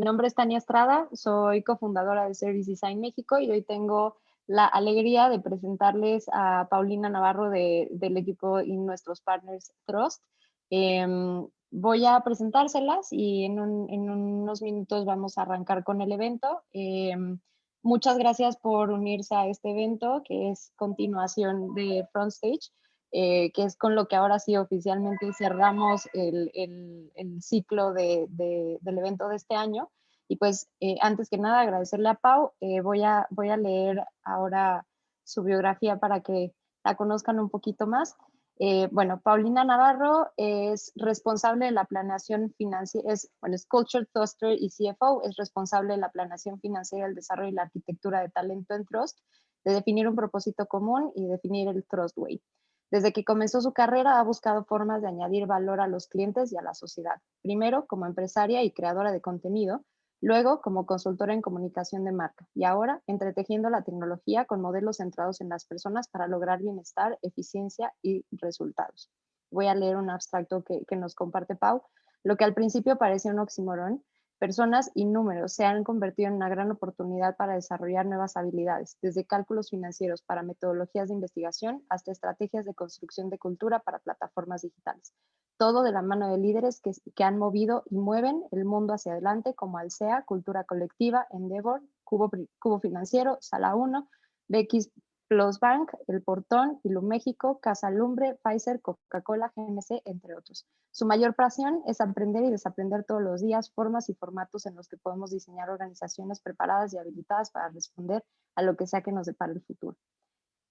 Mi nombre es Tania Estrada, soy cofundadora de Service Design México y hoy tengo la alegría de presentarles a Paulina Navarro del equipo y nuestros partners Trust. Voy a presentárselas y en unos minutos vamos a arrancar con el evento. Muchas gracias por unirse a este evento, que es continuación de Front Stage, que es con lo que ahora sí oficialmente cerramos el ciclo del evento de este año. Y pues antes que nada agradecerle a Pau. Voy a leer ahora su biografía para que la conozcan un poquito más. Bueno, Paulina Navarro es responsable de la planeación financiera, es Culture Thruster y CFO, es responsable de la planeación financiera, el desarrollo y la arquitectura de talento en Trust, de definir un propósito común y definir el Trust Way. Desde que comenzó su carrera ha buscado formas de añadir valor a los clientes y a la sociedad. Primero, como empresaria y creadora de contenido, luego como consultora en comunicación de marca y ahora entretejiendo la tecnología con modelos centrados en las personas para lograr bienestar, eficiencia y resultados. Voy a leer un abstracto que nos comparte Pau. Lo que al principio parecía un oxímoron, personas y números se han convertido en una gran oportunidad para desarrollar nuevas habilidades, desde cálculos financieros para metodologías de investigación hasta estrategias de construcción de cultura para plataformas digitales. Todo de la mano de líderes que han movido y mueven el mundo hacia adelante, como Alsea, Cultura Colectiva, Endeavor, Cubo Financiero, Sala 1, BX Plus Bank, El Portón, Iluméxico, Casa Lumbre, Pfizer, Coca-Cola, GNC, entre otros. Su mayor pasión es aprender y desaprender todos los días formas y formatos en los que podemos diseñar organizaciones preparadas y habilitadas para responder a lo que sea que nos depare el futuro.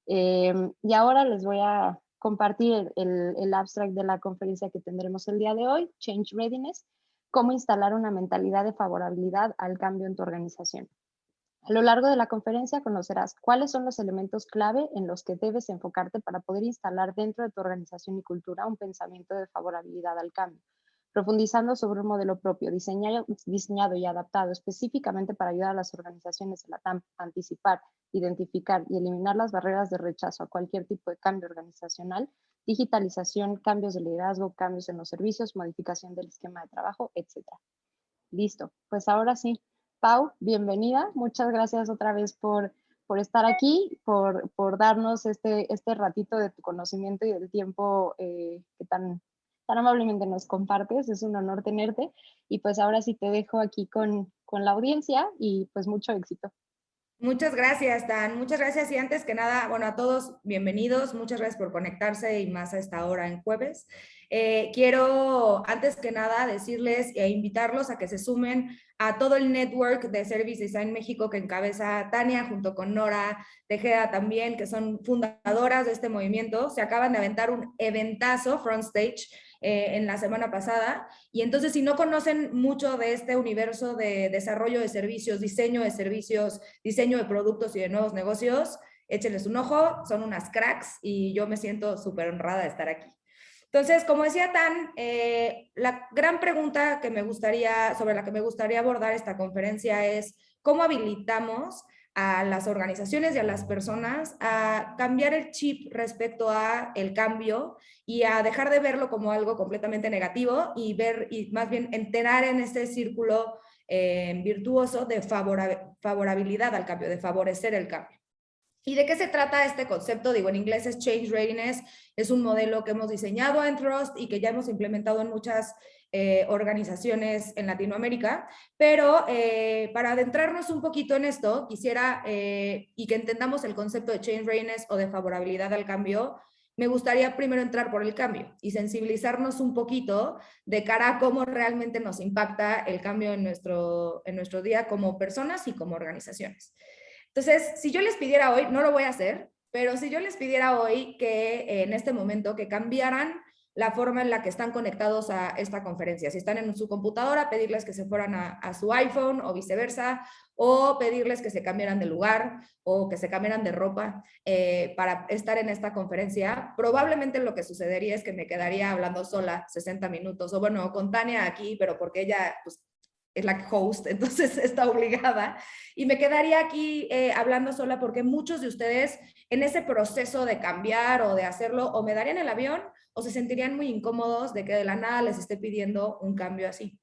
Y ahora les voy a compartir el abstract de la conferencia que tendremos el día de hoy, Change Readiness, cómo instalar una mentalidad de favorabilidad al cambio en tu organización. A lo largo de la conferencia conocerás cuáles son los elementos clave en los que debes enfocarte para poder instalar dentro de tu organización y cultura un pensamiento de favorabilidad al cambio, profundizando sobre un modelo propio, diseñado y adaptado específicamente para ayudar a las organizaciones de la TAM a anticipar, identificar y eliminar las barreras de rechazo a cualquier tipo de cambio organizacional, digitalización, cambios de liderazgo, cambios en los servicios, modificación del esquema de trabajo, etc. Listo, pues ahora sí. Pau, bienvenida. Muchas gracias otra vez por estar aquí, por darnos este ratito de tu conocimiento y del tiempo que tan amablemente nos compartes. Es un honor tenerte. Y pues ahora sí te dejo aquí con la audiencia y pues mucho éxito. Muchas gracias, Dan. Muchas gracias. Y antes que nada, bueno, a todos, bienvenidos. Muchas gracias por conectarse y más a esta hora en jueves. Quiero, antes que nada, decirles e invitarlos a que se sumen a todo el network de Service Design México que encabeza Tania, junto con Nora Tejeda también, que son fundadoras de este movimiento. Se acaban de aventar un eventazo, Front Stage, en la semana pasada. Y entonces, si no conocen mucho de este universo de desarrollo de servicios, diseño de productos y de nuevos negocios, échenles un ojo, son unas cracks y yo me siento súper honrada de estar aquí. Entonces, como decía Tan, la gran pregunta sobre la que me gustaría abordar esta conferencia es cómo habilitamos a las organizaciones y a las personas a cambiar el chip respecto a el cambio y a dejar de verlo como algo completamente negativo y más bien entrar en este círculo virtuoso de favorabilidad al cambio, de favorecer el cambio. ¿Y de qué se trata este concepto? Digo, en inglés es Change Readiness, es un modelo que hemos diseñado en Trust y que ya hemos implementado en muchas organizaciones en Latinoamérica, pero para adentrarnos un poquito en esto, quisiera, y que entendamos el concepto de Change Readiness o de favorabilidad al cambio, me gustaría primero entrar por el cambio y sensibilizarnos un poquito de cara a cómo realmente nos impacta el cambio en nuestro día como personas y como organizaciones. Entonces, si yo les pidiera hoy, no lo voy a hacer, pero si yo les pidiera hoy que en este momento que cambiaran la forma en la que están conectados a esta conferencia, si están en su computadora, pedirles que se fueran a su iPhone o viceversa, o pedirles que se cambiaran de lugar o que se cambiaran de ropa para estar en esta conferencia, probablemente lo que sucedería es que me quedaría hablando sola 60 minutos, o bueno, con Tania aquí, pero porque ella pues, es la host, entonces está obligada, y me quedaría aquí hablando sola porque muchos de ustedes en ese proceso de cambiar o de hacerlo o me darían el avión o se sentirían muy incómodos de que de la nada les esté pidiendo un cambio así.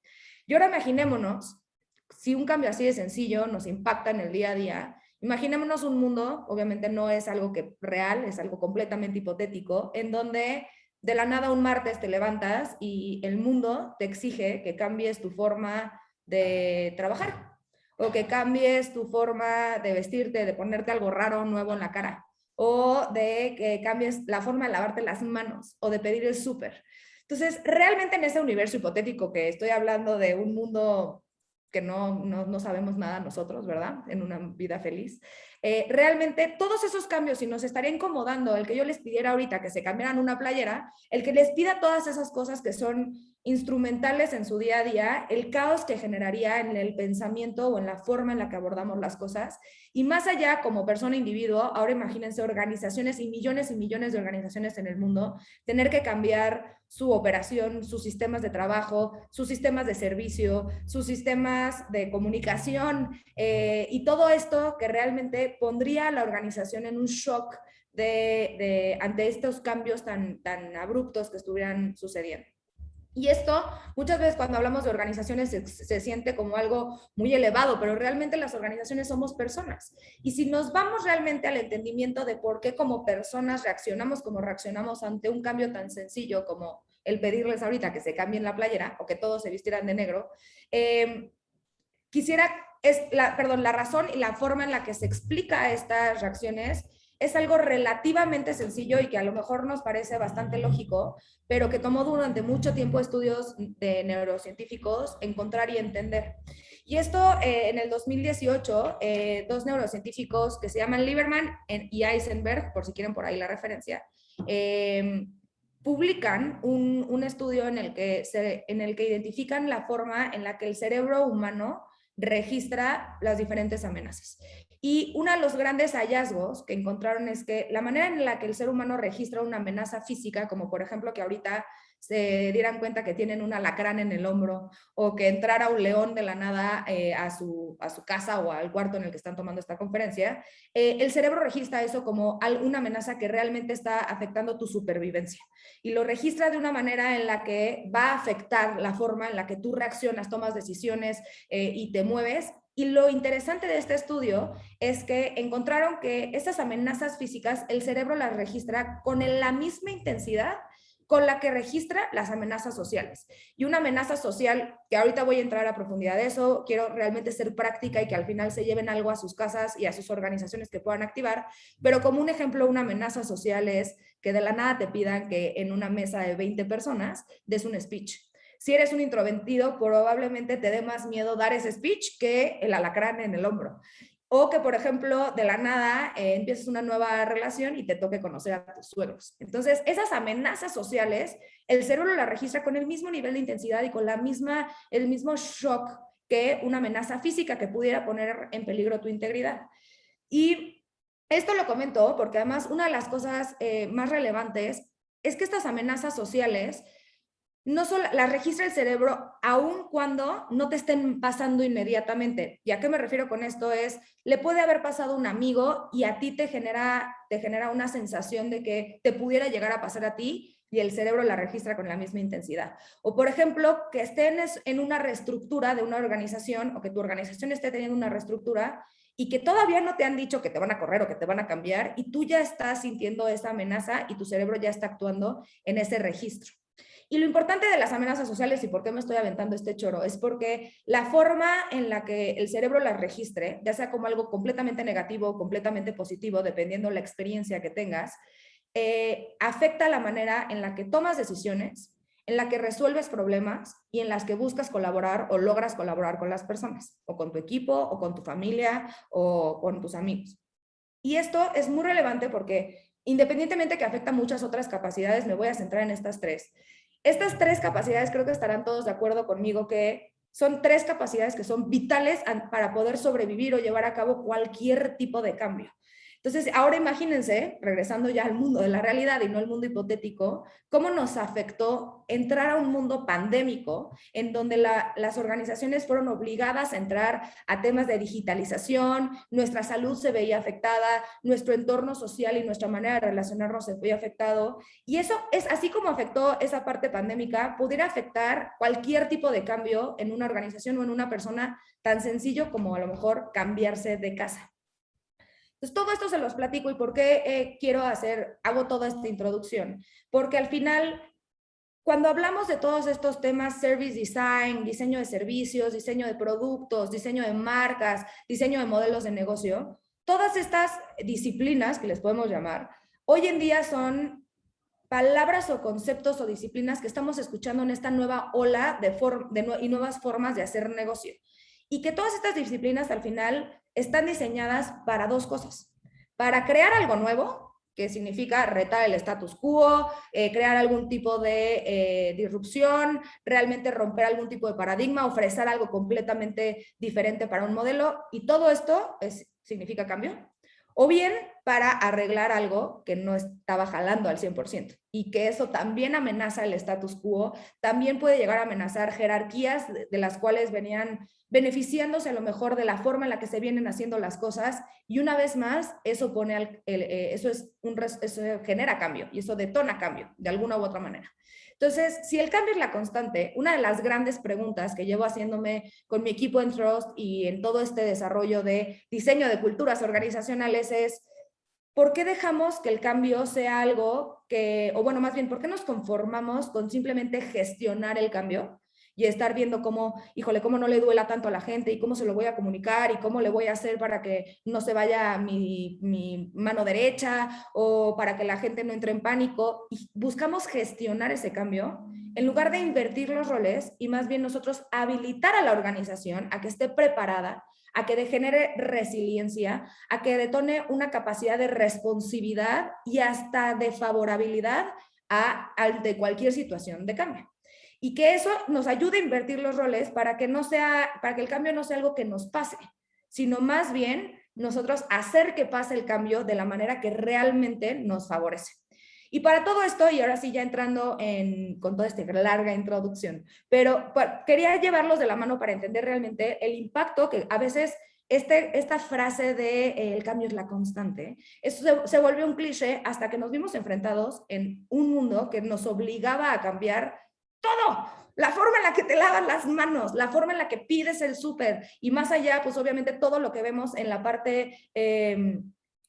Y ahora imaginémonos si un cambio así de sencillo nos impacta en el día a día, imaginémonos un mundo, obviamente no es algo que real, es algo completamente hipotético, en donde de la nada un martes te levantas y el mundo te exige que cambies tu forma de trabajar o que cambies tu forma de vestirte, de ponerte algo raro, nuevo en la cara, o de que cambies la forma de lavarte las manos o de pedir el súper. Entonces, realmente en ese universo hipotético que estoy hablando de un mundo que no sabemos nada nosotros, ¿verdad? En una vida feliz. Realmente todos esos cambios, si nos estaría incomodando el que yo les pidiera ahorita que se cambiaran una playera, el que les pida todas esas cosas que son instrumentales en su día a día, el caos que generaría en el pensamiento o en la forma en la que abordamos las cosas. Y más allá, como persona individuo, ahora imagínense organizaciones y millones de organizaciones en el mundo, tener que cambiar su operación, sus sistemas de trabajo, sus sistemas de servicio, sus sistemas de comunicación y todo esto que realmente pondría a la organización en un shock ante estos cambios tan abruptos que estuvieran sucediendo. Y esto, muchas veces cuando hablamos de organizaciones se siente como algo muy elevado, pero realmente las organizaciones somos personas. Y si nos vamos realmente al entendimiento de por qué como personas reaccionamos como reaccionamos ante un cambio tan sencillo como el pedirles ahorita que se cambien la playera o que todos se vistieran de negro, la razón y la forma en la que se explica estas reacciones es algo relativamente sencillo y que a lo mejor nos parece bastante lógico, pero que tomó durante mucho tiempo estudios de neurocientíficos encontrar y entender. Y esto en el 2018, dos neurocientíficos que se llaman Lieberman y Eisenberg, por si quieren por ahí la referencia, publican un estudio en el que identifican la forma en la que el cerebro humano registra las diferentes amenazas. Y uno de los grandes hallazgos que encontraron es que la manera en la que el ser humano registra una amenaza física, como por ejemplo que ahorita se dieran cuenta que tienen un alacrán en el hombro o que entrara un león de la nada a su casa o al cuarto en el que están tomando esta conferencia, el cerebro registra eso como una amenaza que realmente está afectando tu supervivencia y lo registra de una manera en la que va a afectar la forma en la que tú reaccionas, tomas decisiones y te mueves. Y lo interesante de este estudio es que encontraron que esas amenazas físicas, el cerebro las registra con la misma intensidad con la que registra las amenazas sociales. Y una amenaza social, que ahorita voy a entrar a profundidad de eso, quiero realmente ser práctica y que al final se lleven algo a sus casas y a sus organizaciones que puedan activar, pero como un ejemplo, una amenaza social es que de la nada te pidan que en una mesa de 20 personas des un speech. Si eres un introvertido, probablemente te dé más miedo dar ese speech que el alacrán en el hombro. O que, por ejemplo, de la nada empieces una nueva relación y te toque conocer a tus suegros. Entonces, esas amenazas sociales, el cerebro las registra con el mismo nivel de intensidad y con el mismo shock que una amenaza física que pudiera poner en peligro tu integridad. Y esto lo comento porque además una de las cosas más relevantes es que estas amenazas sociales no solo las registra el cerebro aun cuando no te estén pasando inmediatamente. ¿Y a qué me refiero con esto? Le puede haber pasado un amigo y a ti te genera una sensación de que te pudiera llegar a pasar a ti y el cerebro la registra con la misma intensidad. O por ejemplo, que estén en una reestructura de una organización o que tu organización esté teniendo una reestructura y que todavía no te han dicho que te van a correr o que te van a cambiar y tú ya estás sintiendo esa amenaza y tu cerebro ya está actuando en ese registro. Y lo importante de las amenazas sociales y por qué me estoy aventando este choro es porque la forma en la que el cerebro las registre, ya sea como algo completamente negativo o completamente positivo, dependiendo la experiencia que tengas, afecta la manera en la que tomas decisiones, en la que resuelves problemas y en las que buscas colaborar o logras colaborar con las personas, o con tu equipo, o con tu familia, o con tus amigos. Y esto es muy relevante porque independientemente que afecta muchas otras capacidades, me voy a centrar en estas tres. Estas tres capacidades creo que estarán todos de acuerdo conmigo que son tres capacidades que son vitales para poder sobrevivir o llevar a cabo cualquier tipo de cambio. Entonces, ahora imagínense, regresando ya al mundo de la realidad y no al mundo hipotético, cómo nos afectó entrar a un mundo pandémico en donde las organizaciones fueron obligadas a entrar a temas de digitalización, nuestra salud se veía afectada, nuestro entorno social y nuestra manera de relacionarnos se veía afectado. Y eso es así como afectó esa parte pandémica, pudiera afectar cualquier tipo de cambio en una organización o en una persona, tan sencillo como a lo mejor cambiarse de casa. Entonces, todo esto se los platico y por qué hago toda esta introducción. Porque al final, cuando hablamos de todos estos temas, service design, diseño de servicios, diseño de productos, diseño de marcas, diseño de modelos de negocio, todas estas disciplinas que les podemos llamar, hoy en día son palabras o conceptos o disciplinas que estamos escuchando en esta nueva ola y nuevas formas de hacer negocio. Y que todas estas disciplinas al final están diseñadas para dos cosas. Para crear algo nuevo, que significa retar el status quo, crear algún tipo de disrupción, realmente romper algún tipo de paradigma, ofrecer algo completamente diferente para un modelo. Y todo esto significa cambio. O bien para arreglar algo que no estaba jalando al 100% y que eso también amenaza el status quo, también puede llegar a amenazar jerarquías de las cuales venían beneficiándose a lo mejor de la forma en la que se vienen haciendo las cosas, y una vez más eso genera cambio y eso detona cambio de alguna u otra manera. Entonces, si el cambio es la constante, una de las grandes preguntas que llevo haciéndome con mi equipo en Trust y en todo este desarrollo de diseño de culturas organizacionales es: ¿por qué dejamos que el cambio sea algo más bien, ¿por qué nos conformamos con simplemente gestionar el cambio y estar viendo cómo no le duela tanto a la gente y cómo se lo voy a comunicar y cómo le voy a hacer para que no se vaya mi mano derecha o para que la gente no entre en pánico? Y buscamos gestionar ese cambio en lugar de invertir los roles y más bien nosotros habilitar a la organización a que esté preparada, a que genere resiliencia, a que detone una capacidad de responsividad y hasta de favorabilidad ante cualquier situación de cambio. Y que eso nos ayude a invertir los roles para que el cambio no sea algo que nos pase, sino más bien nosotros hacer que pase el cambio de la manera que realmente nos favorece. Y para todo esto, y ahora sí ya entrando con toda esta larga introducción, pero quería llevarlos de la mano para entender realmente el impacto que a veces esta frase de el cambio es la constante, eso se volvió un cliché hasta que nos vimos enfrentados en un mundo que nos obligaba a cambiar todo. La forma en la que te lavas las manos, la forma en la que pides el súper y más allá, pues obviamente todo lo que vemos en la parte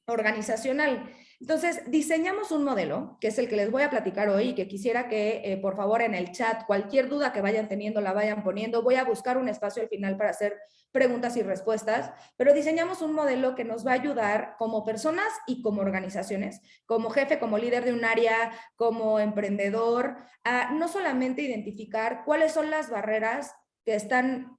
organizacional. Entonces, diseñamos un modelo, que es el que les voy a platicar hoy, y que quisiera que, por favor, en el chat, cualquier duda que vayan teniendo, la vayan poniendo. Voy a buscar un espacio al final para hacer preguntas y respuestas, pero diseñamos un modelo que nos va a ayudar como personas y como organizaciones, como jefe, como líder de un área, como emprendedor, a no solamente identificar cuáles son las barreras que están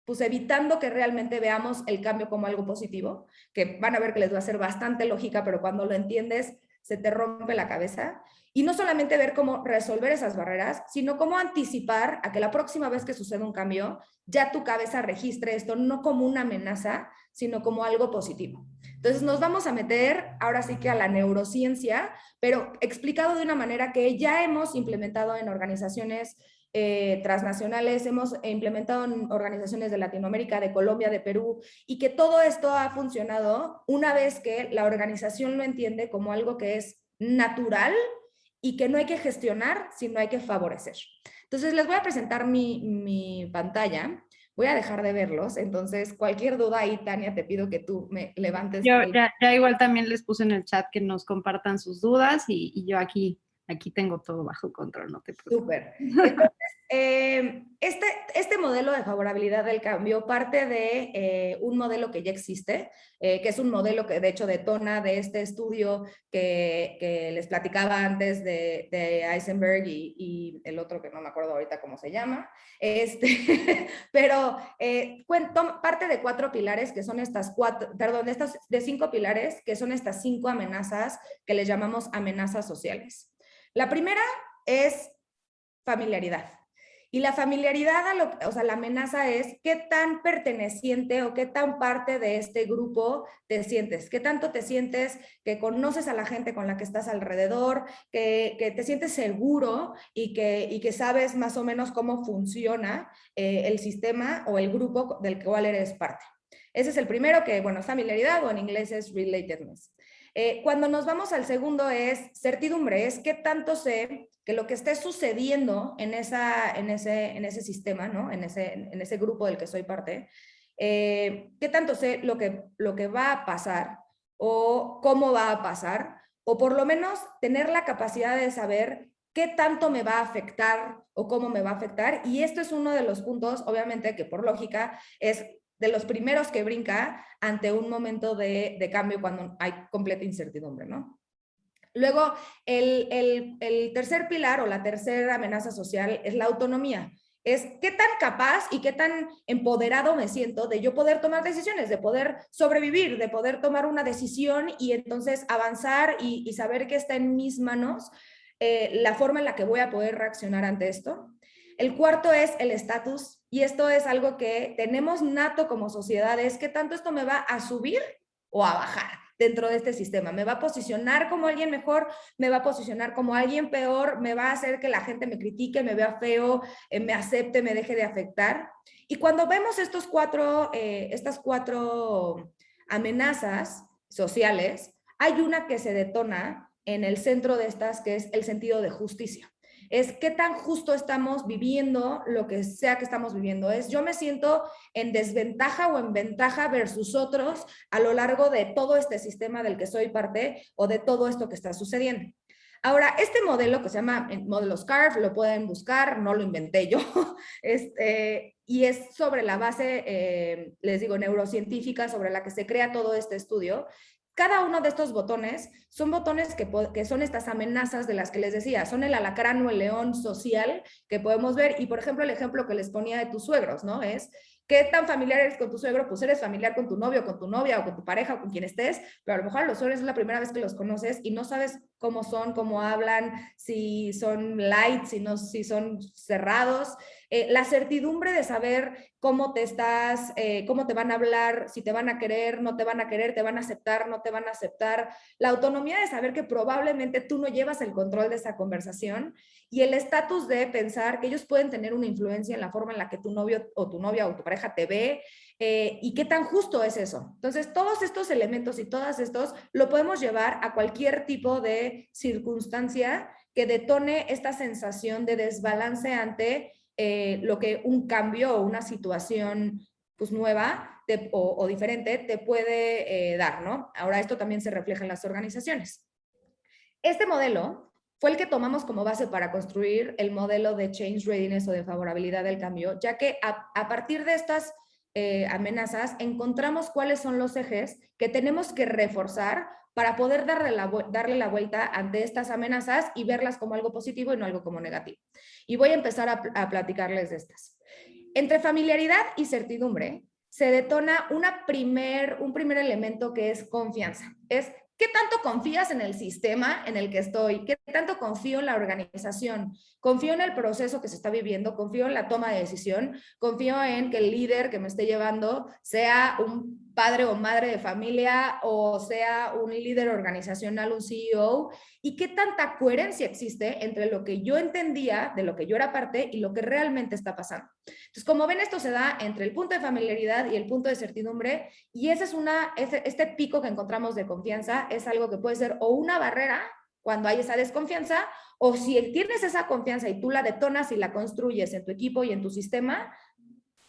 pues evitando que realmente veamos el cambio como algo positivo, que van a ver que les va a ser bastante lógica, pero cuando lo entiendes se te rompe la cabeza. Y no solamente ver cómo resolver esas barreras, sino cómo anticipar a que la próxima vez que suceda un cambio, ya tu cabeza registre esto no como una amenaza, sino como algo positivo. Entonces nos vamos a meter ahora sí que a la neurociencia, pero explicado de una manera que ya hemos implementado en organizaciones transnacionales, hemos implementado en organizaciones de Latinoamérica, de Colombia, de Perú, y que todo esto ha funcionado una vez que la organización lo entiende como algo que es natural y que no hay que gestionar, sino hay que favorecer. Entonces les voy a presentar mi pantalla. Voy a dejar de verlos, entonces cualquier duda ahí, Tania, te pido que tú me levantes. Yo ya igual también les puse en el chat que nos compartan sus dudas y yo aquí tengo todo bajo control, no te preocupes. Súper. Entonces, este modelo de favorabilidad del cambio parte de un modelo que ya existe, que es un modelo que de hecho detona de este estudio que les platicaba antes de Eisenberg y el otro que no me acuerdo ahorita cómo se llama, pero parte de 4 pilares que son de 5 pilares que son estas 5 amenazas que les llamamos amenazas sociales. La primera es familiaridad. Y la familiaridad, o sea, la amenaza es qué tan perteneciente o qué tan parte de este grupo te sientes, qué tanto te sientes que conoces a la gente con la que estás alrededor, que te sientes seguro y que sabes más o menos cómo funciona el sistema o el grupo del cual eres parte. Ese es el primero, que bueno, es familiaridad, o en inglés es relatedness. Cuando nos vamos al segundo es certidumbre, es qué tanto sé que lo que esté sucediendo en ese sistema, ¿no? en ese grupo del que soy parte, qué tanto sé lo que va a pasar o cómo va a pasar, o por lo menos tener la capacidad de saber qué tanto me va a afectar o cómo me va a afectar. Y esto es uno de los puntos, obviamente, que por lógica es de los primeros que brinca ante un momento de cambio cuando hay completa incertidumbre, ¿no? Luego, el tercer pilar o la tercera amenaza social es la autonomía. Es qué tan capaz y qué tan empoderado me siento de yo poder tomar decisiones, de poder sobrevivir, de poder tomar una decisión y entonces avanzar y saber que está en mis manos la forma en la que voy a poder reaccionar ante esto. El cuarto es el estatus, y esto es algo que tenemos nato como sociedad, es qué tanto esto me va a subir o a bajar dentro de este sistema. Me va a posicionar como alguien mejor, me va a posicionar como alguien peor, me va a hacer que la gente me critique, me vea feo, me acepte, me deje de afectar. Y cuando vemos estas cuatro amenazas sociales, hay una que se detona en el centro de estas, que es el sentido de justicia. Es qué tan justo estamos viviendo lo que sea que estamos viviendo. Es yo me siento en desventaja o en ventaja versus otros a lo largo de todo este sistema del que soy parte o de todo esto que está sucediendo. Ahora, este modelo que se llama modelo SCARF, lo pueden buscar, no lo inventé yo, y es sobre la base, les digo, neurocientífica sobre la que se crea todo este estudio. Cada uno de estos botones son botones que son estas amenazas de las que les decía, son el alacrán o el león social que podemos ver. Y por ejemplo, el ejemplo que les ponía de tus suegros, ¿no? Es, ¿qué tan familiar eres con tu suegro? Pues eres familiar con tu novio, con tu novia o con tu pareja o con quien estés, pero a lo mejor a los suegros es la primera vez que los conoces y no sabes cómo son, cómo hablan, si son light, si son cerrados. La certidumbre de saber cómo cómo te van a hablar, si te van a querer, no te van a querer, te van a aceptar, no te van a aceptar. La autonomía de saber que probablemente tú no llevas el control de esa conversación, y el estatus de pensar que ellos pueden tener una influencia en la forma en la que tu novio o tu novia o tu pareja te ve, y qué tan justo es eso. Entonces, todos estos elementos y todos estos lo podemos llevar a cualquier tipo de circunstancia que detone esta sensación de desbalance ante lo que un cambio o una situación pues nueva o diferente te puede dar, ¿no? Ahora esto también se refleja en las organizaciones. Este modelo fue el que tomamos como base para construir el modelo de change readiness o de favorabilidad del cambio, ya que a partir de estas amenazas encontramos cuáles son los ejes que tenemos que reforzar para poder darle la vuelta ante estas amenazas y verlas como algo positivo y no algo como negativo. Y voy a empezar a platicarles de estas. Entre familiaridad y certidumbre se detona un primer elemento que es confianza. Es ¿qué tanto confías en el sistema en el que estoy? ¿Qué tanto confío en la organización? ¿Confío en el proceso que se está viviendo? ¿Confío en la toma de decisión? ¿Confío en que el líder que me esté llevando sea un padre o madre de familia o sea un líder organizacional, un CEO? ¿Y qué tanta coherencia existe entre lo que yo entendía, de lo que yo era parte, y lo que realmente está pasando? Entonces, como ven, esto se da entre el punto de familiaridad y el punto de certidumbre, y este pico que encontramos de confianza es algo que puede ser o una barrera cuando hay esa desconfianza, o si tienes esa confianza y tú la detonas y la construyes en tu equipo y en tu sistema,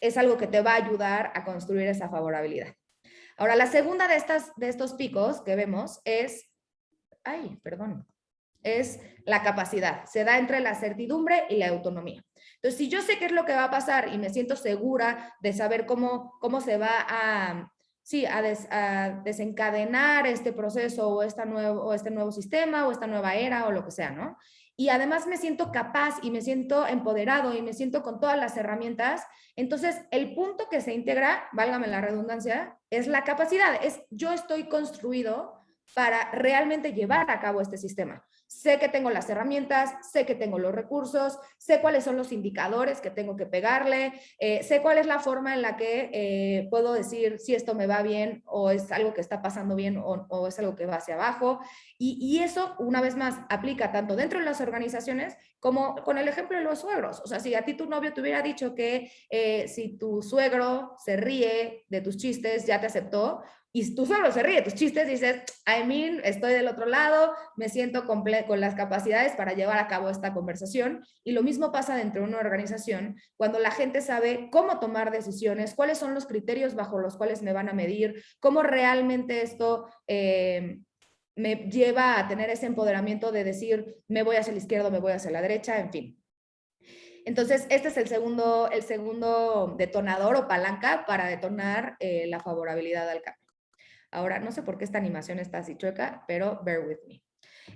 es algo que te va a ayudar a construir esa favorabilidad. Ahora, la segunda de estos picos que vemos es la capacidad. Se da entre la certidumbre y la autonomía. Entonces, si yo sé qué es lo que va a pasar y me siento segura de saber cómo se va a desencadenar este proceso o este nuevo sistema o esta nueva era o lo que sea, ¿no? Y además me siento capaz y me siento empoderado y me siento con todas las herramientas, entonces el punto que se integra, válgame la redundancia, es la capacidad. Es yo estoy construido para realmente llevar a cabo este sistema. sé que tengo las herramientas, sé que tengo los recursos, sé cuáles son los indicadores que tengo que pegarle, sé cuál es la forma en la que puedo decir si esto me va bien o es algo que está pasando bien o es algo que va hacia abajo. Y eso, una vez más, aplica tanto dentro de las organizaciones como con el ejemplo de los suegros. O sea, si a ti tu novio te hubiera dicho que si tu suegro se ríe de tus chistes, ya te aceptó, y tu suegro se ríe de tus chistes, dices, I mean, estoy del otro lado, me siento con las capacidades para llevar a cabo esta conversación. Y lo mismo pasa dentro de una organización, cuando la gente sabe cómo tomar decisiones, cuáles son los criterios bajo los cuales me van a medir, cómo realmente esto me lleva a tener ese empoderamiento de decir, me voy hacia la izquierda, me voy hacia la derecha, en fin. Entonces, este es el segundo detonador o palanca para detonar la favorabilidad al cambio. Ahora, no sé por qué esta animación está así chueca, pero bear with me.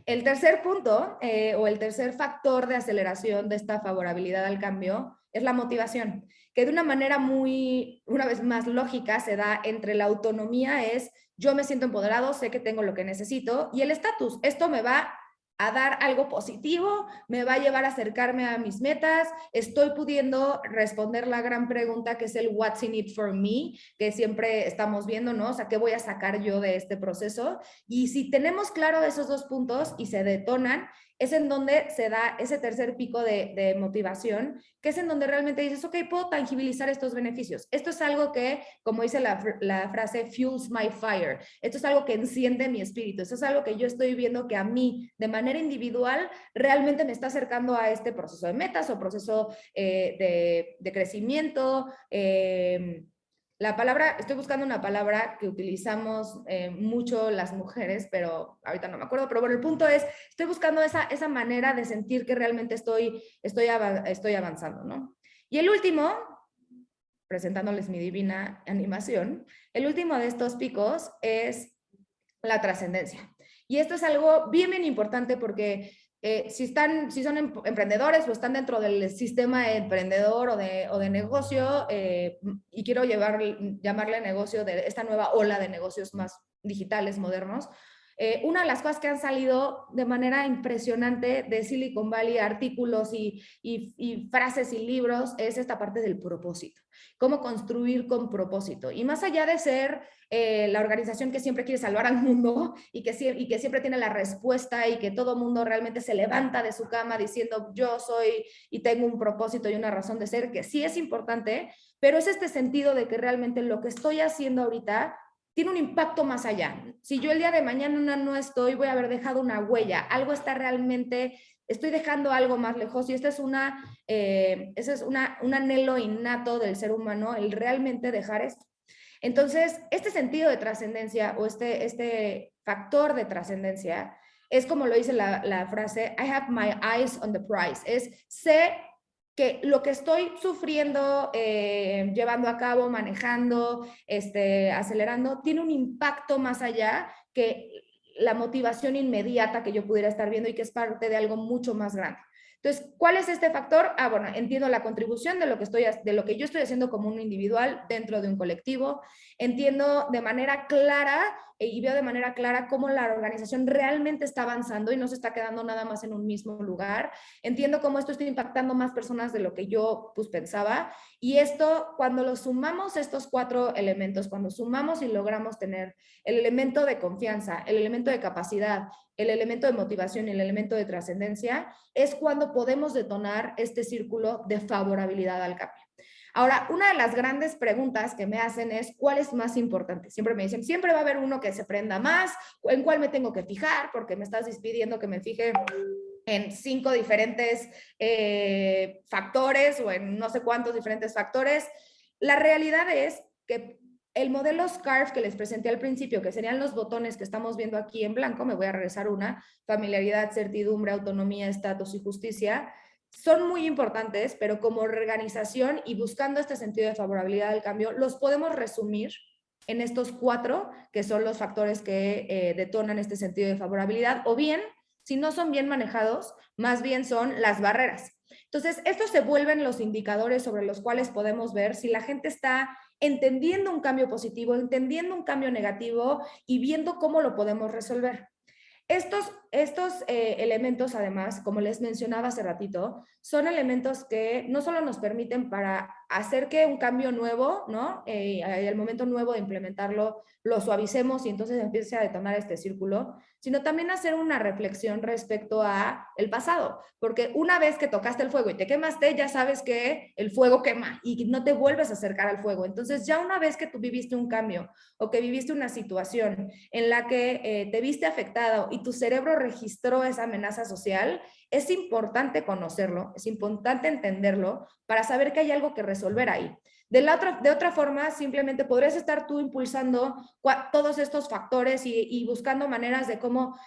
El tercer punto o el tercer factor de aceleración de esta favorabilidad al cambio es la motivación, que de una manera muy, una vez más lógica, se da entre la autonomía, es yo me siento empoderado, sé que tengo lo que necesito, y el estatus, esto me va a dar algo positivo, me va a llevar a acercarme a mis metas, estoy pudiendo responder la gran pregunta que es el what's in it for me, que siempre estamos viendo, ¿no? O sea, ¿qué voy a sacar yo de este proceso? Y si tenemos claro esos dos puntos y se detonan, es en donde se da ese tercer pico de motivación, que es en donde realmente dices, ok, puedo tangibilizar estos beneficios. Esto es algo que, como dice la frase, fuels my fire. Esto es algo que enciende mi espíritu. Esto es algo que yo estoy viendo que a mí, de manera individual, realmente me está acercando a este proceso de metas o proceso de crecimiento, la palabra, estoy buscando una palabra que utilizamos mucho las mujeres, pero ahorita no me acuerdo, pero bueno, el punto es, estoy buscando esa manera de sentir que realmente estoy avanzando, ¿no? Y el último, presentándoles mi divina animación, el último de estos picos es la trascendencia. Y esto es algo bien, bien importante porque si son emprendedores o están dentro del sistema emprendedor o de negocio, y quiero llamarle negocio de esta nueva ola de negocios más digitales, modernos, una de las cosas que han salido de manera impresionante de Silicon Valley, artículos y frases y libros, es esta parte del propósito. Cómo construir con propósito. Y más allá de ser la organización que siempre quiere salvar al mundo y que siempre tiene la respuesta y que todo mundo realmente se levanta de su cama diciendo yo soy y tengo un propósito y una razón de ser, que sí es importante, pero es este sentido de que realmente lo que estoy haciendo ahorita tiene un impacto más allá. Si yo el día de mañana no estoy, voy a haber dejado una huella, algo está realmente, estoy dejando algo más lejos y ese es un anhelo innato del ser humano, el realmente dejar esto. Entonces, este sentido de trascendencia o este factor de trascendencia es como lo dice la frase, I have my eyes on the prize, es sé que lo que estoy sufriendo, llevando a cabo, manejando, acelerando, tiene un impacto más allá que la motivación inmediata que yo pudiera estar viendo y que es parte de algo mucho más grande. Entonces, ¿cuál es este factor? Bueno, entiendo la contribución de lo que yo estoy haciendo como un individual dentro de un colectivo. Entiendo de manera clara y veo de manera clara cómo la organización realmente está avanzando y no se está quedando nada más en un mismo lugar. Entiendo cómo esto está impactando más personas de lo que yo pensaba. Y esto, cuando lo sumamos estos 4 elementos, cuando sumamos y logramos tener el elemento de confianza, el elemento de capacidad, el elemento de motivación y el elemento de trascendencia, es cuando podemos detonar este círculo de favorabilidad al cambio. Ahora, una de las grandes preguntas que me hacen es, ¿cuál es más importante? Siempre me dicen, siempre va a haber uno que se prenda más, ¿en cuál me tengo que fijar? Porque me estás pidiendo que me fije en 5 diferentes factores o en no sé cuántos diferentes factores. La realidad es que el modelo SCARF que les presenté al principio, que serían los botones que estamos viendo aquí en blanco, me voy a regresar una, familiaridad, certidumbre, autonomía, estatus y justicia, son muy importantes, pero como organización y buscando este sentido de favorabilidad al cambio, los podemos resumir en estos 4, que son los factores que detonan este sentido de favorabilidad, o bien, si no son bien manejados, más bien son las barreras. Entonces, estos se vuelven los indicadores sobre los cuales podemos ver si la gente está entendiendo un cambio positivo, entendiendo un cambio negativo y viendo cómo lo podemos resolver. Estos elementos, además, como les mencionaba hace ratito, son elementos que no solo nos permiten para hacer que un cambio nuevo, ¿no? El momento nuevo de implementarlo, lo suavicemos y entonces empiece a detonar este círculo, sino también hacer una reflexión respecto a el pasado, porque una vez que tocaste el fuego y te quemaste, ya sabes que el fuego quema y no te vuelves a acercar al fuego. Entonces, ya una vez que tú viviste un cambio o que viviste una situación en la que te viste afectado y tu cerebro registró esa amenaza social, es importante conocerlo, es importante entenderlo para saber que hay algo que resolver ahí. De otra forma, simplemente podrías estar tú impulsando todos estos factores y buscando maneras de cómo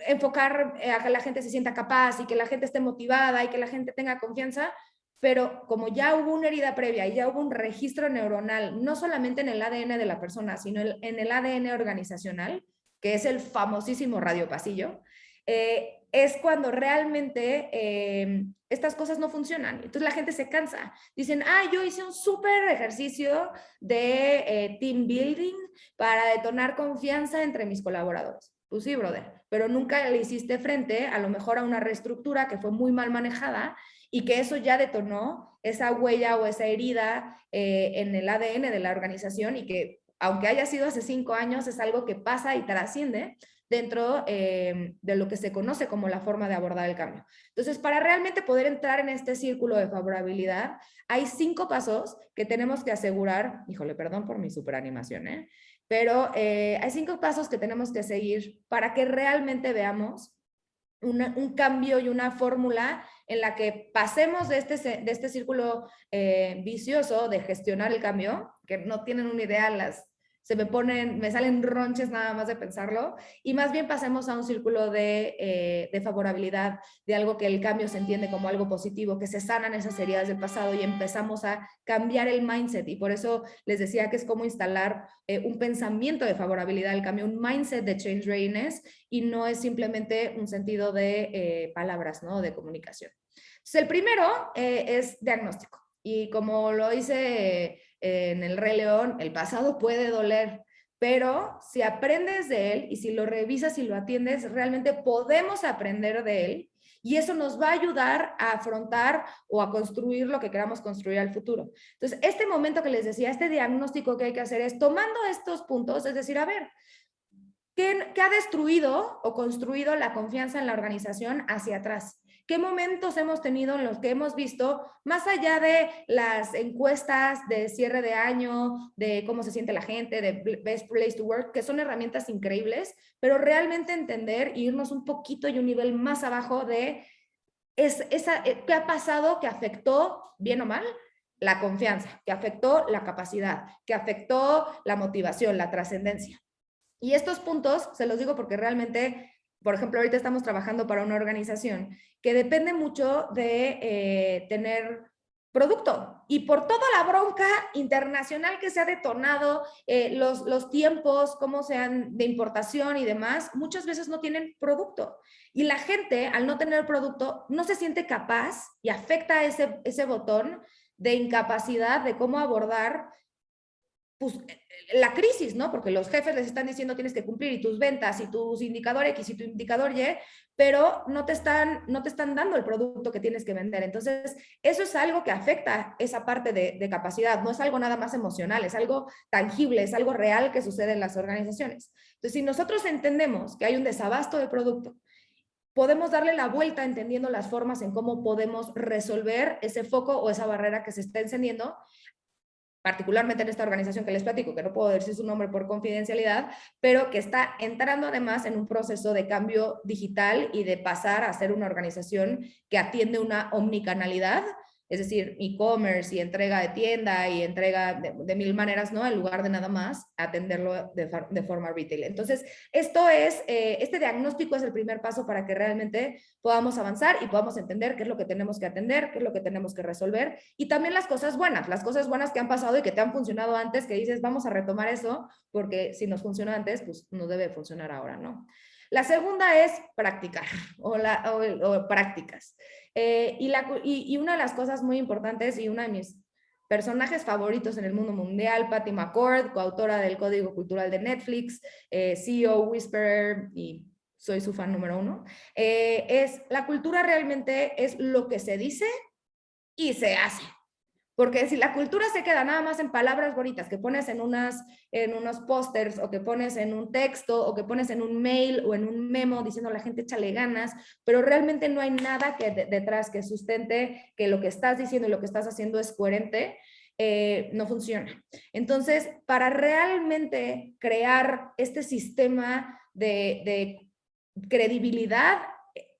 enfocar a que la gente se sienta capaz y que la gente esté motivada y que la gente tenga confianza, pero como ya hubo una herida previa y ya hubo un registro neuronal, no solamente en el ADN de la persona, sino en el ADN organizacional, que es el famosísimo radiopasillo, es cuando realmente estas cosas no funcionan. Entonces la gente se cansa. Dicen, yo hice un súper ejercicio de team building para detonar confianza entre mis colaboradores. Pues sí, brother, pero nunca le hiciste frente a lo mejor a una reestructura que fue muy mal manejada y que eso ya detonó esa huella o esa herida en el ADN de la organización y que aunque haya sido hace 5 años, es algo que pasa y trasciende dentro de lo que se conoce como la forma de abordar el cambio. Entonces, para realmente poder entrar en este círculo de favorabilidad, hay 5 pasos que tenemos que asegurar, híjole, perdón por mi superanimación, pero hay 5 pasos que tenemos que seguir para que realmente veamos un cambio y una fórmula en la que pasemos de este círculo vicioso de gestionar el cambio, que no tienen una idea, me salen ronches nada más de pensarlo, y más bien pasemos a un círculo de favorabilidad, de algo que el cambio se entiende como algo positivo, que se sanan esas heridas del pasado y empezamos a cambiar el mindset. Y por eso les decía que es como instalar un pensamiento de favorabilidad al cambio, un mindset de change readiness, y no es simplemente un sentido de palabras, ¿no? De comunicación. Entonces, el primero es diagnóstico. Y como lo hice en el Rey León, el pasado puede doler, pero si aprendes de él y si lo revisas y lo atiendes, realmente podemos aprender de él y eso nos va a ayudar a afrontar o a construir lo que queramos construir al futuro. Entonces, este momento que les decía, este diagnóstico que hay que hacer es tomando estos puntos, es decir, a ver, ¿qué ha destruido o construido la confianza en la organización hacia atrás? ¿Qué momentos hemos tenido en los que hemos visto, más allá de las encuestas de cierre de año, de cómo se siente la gente, de Best Place to Work, que son herramientas increíbles, pero realmente entender e irnos un poquito y un nivel más abajo de qué ha pasado que afectó, bien o mal, la confianza, que afectó la capacidad, que afectó la motivación, la trascendencia? Y estos puntos, se los digo porque realmente, por ejemplo, ahorita estamos trabajando para una organización que depende mucho de tener producto. Y por toda la bronca internacional que se ha detonado, los tiempos, cómo sean de importación y demás, muchas veces no tienen producto. Y la gente, al no tener producto, no se siente capaz y afecta ese botón de incapacidad de cómo abordar pues, la crisis, ¿no? Porque los jefes les están diciendo tienes que cumplir y tus ventas y tus indicador X y tu indicador Y, pero no te están dando el producto que tienes que vender. Entonces, eso es algo que afecta esa parte de capacidad, no es algo nada más emocional, es algo tangible, es algo real que sucede en las organizaciones. Entonces, si nosotros entendemos que hay un desabasto de producto, podemos darle la vuelta entendiendo las formas en cómo podemos resolver ese foco o esa barrera que se está encendiendo, particularmente en esta organización que les platico, que no puedo decir su nombre por confidencialidad, pero que está entrando además en un proceso de cambio digital y de pasar a ser una organización que atiende una omnicanalidad, es decir, e-commerce y entrega de tienda y entrega de mil maneras, ¿no? En lugar de nada más atenderlo de forma retail. Entonces, este diagnóstico es el primer paso para que realmente podamos avanzar y podamos entender qué es lo que tenemos que atender, qué es lo que tenemos que resolver y también las cosas buenas que han pasado y que te han funcionado antes, que dices, vamos a retomar eso, porque si nos funcionó antes, pues nos debe funcionar ahora, ¿no? La segunda es practicar o prácticas. Y una de las cosas muy importantes y una de mis personajes favoritos en el mundo mundial, Patty McCord, coautora del Código Cultural de Netflix, CEO Whisperer y soy su fan número uno, es la cultura realmente es lo que se dice y se hace. Porque si la cultura se queda nada más en palabras bonitas que pones en unos pósters o que pones en un texto o que pones en un mail o en un memo diciendo a la gente échale ganas, pero realmente no hay nada detrás que sustente que lo que estás diciendo y lo que estás haciendo es coherente, no funciona. Entonces, para realmente crear este sistema de credibilidad,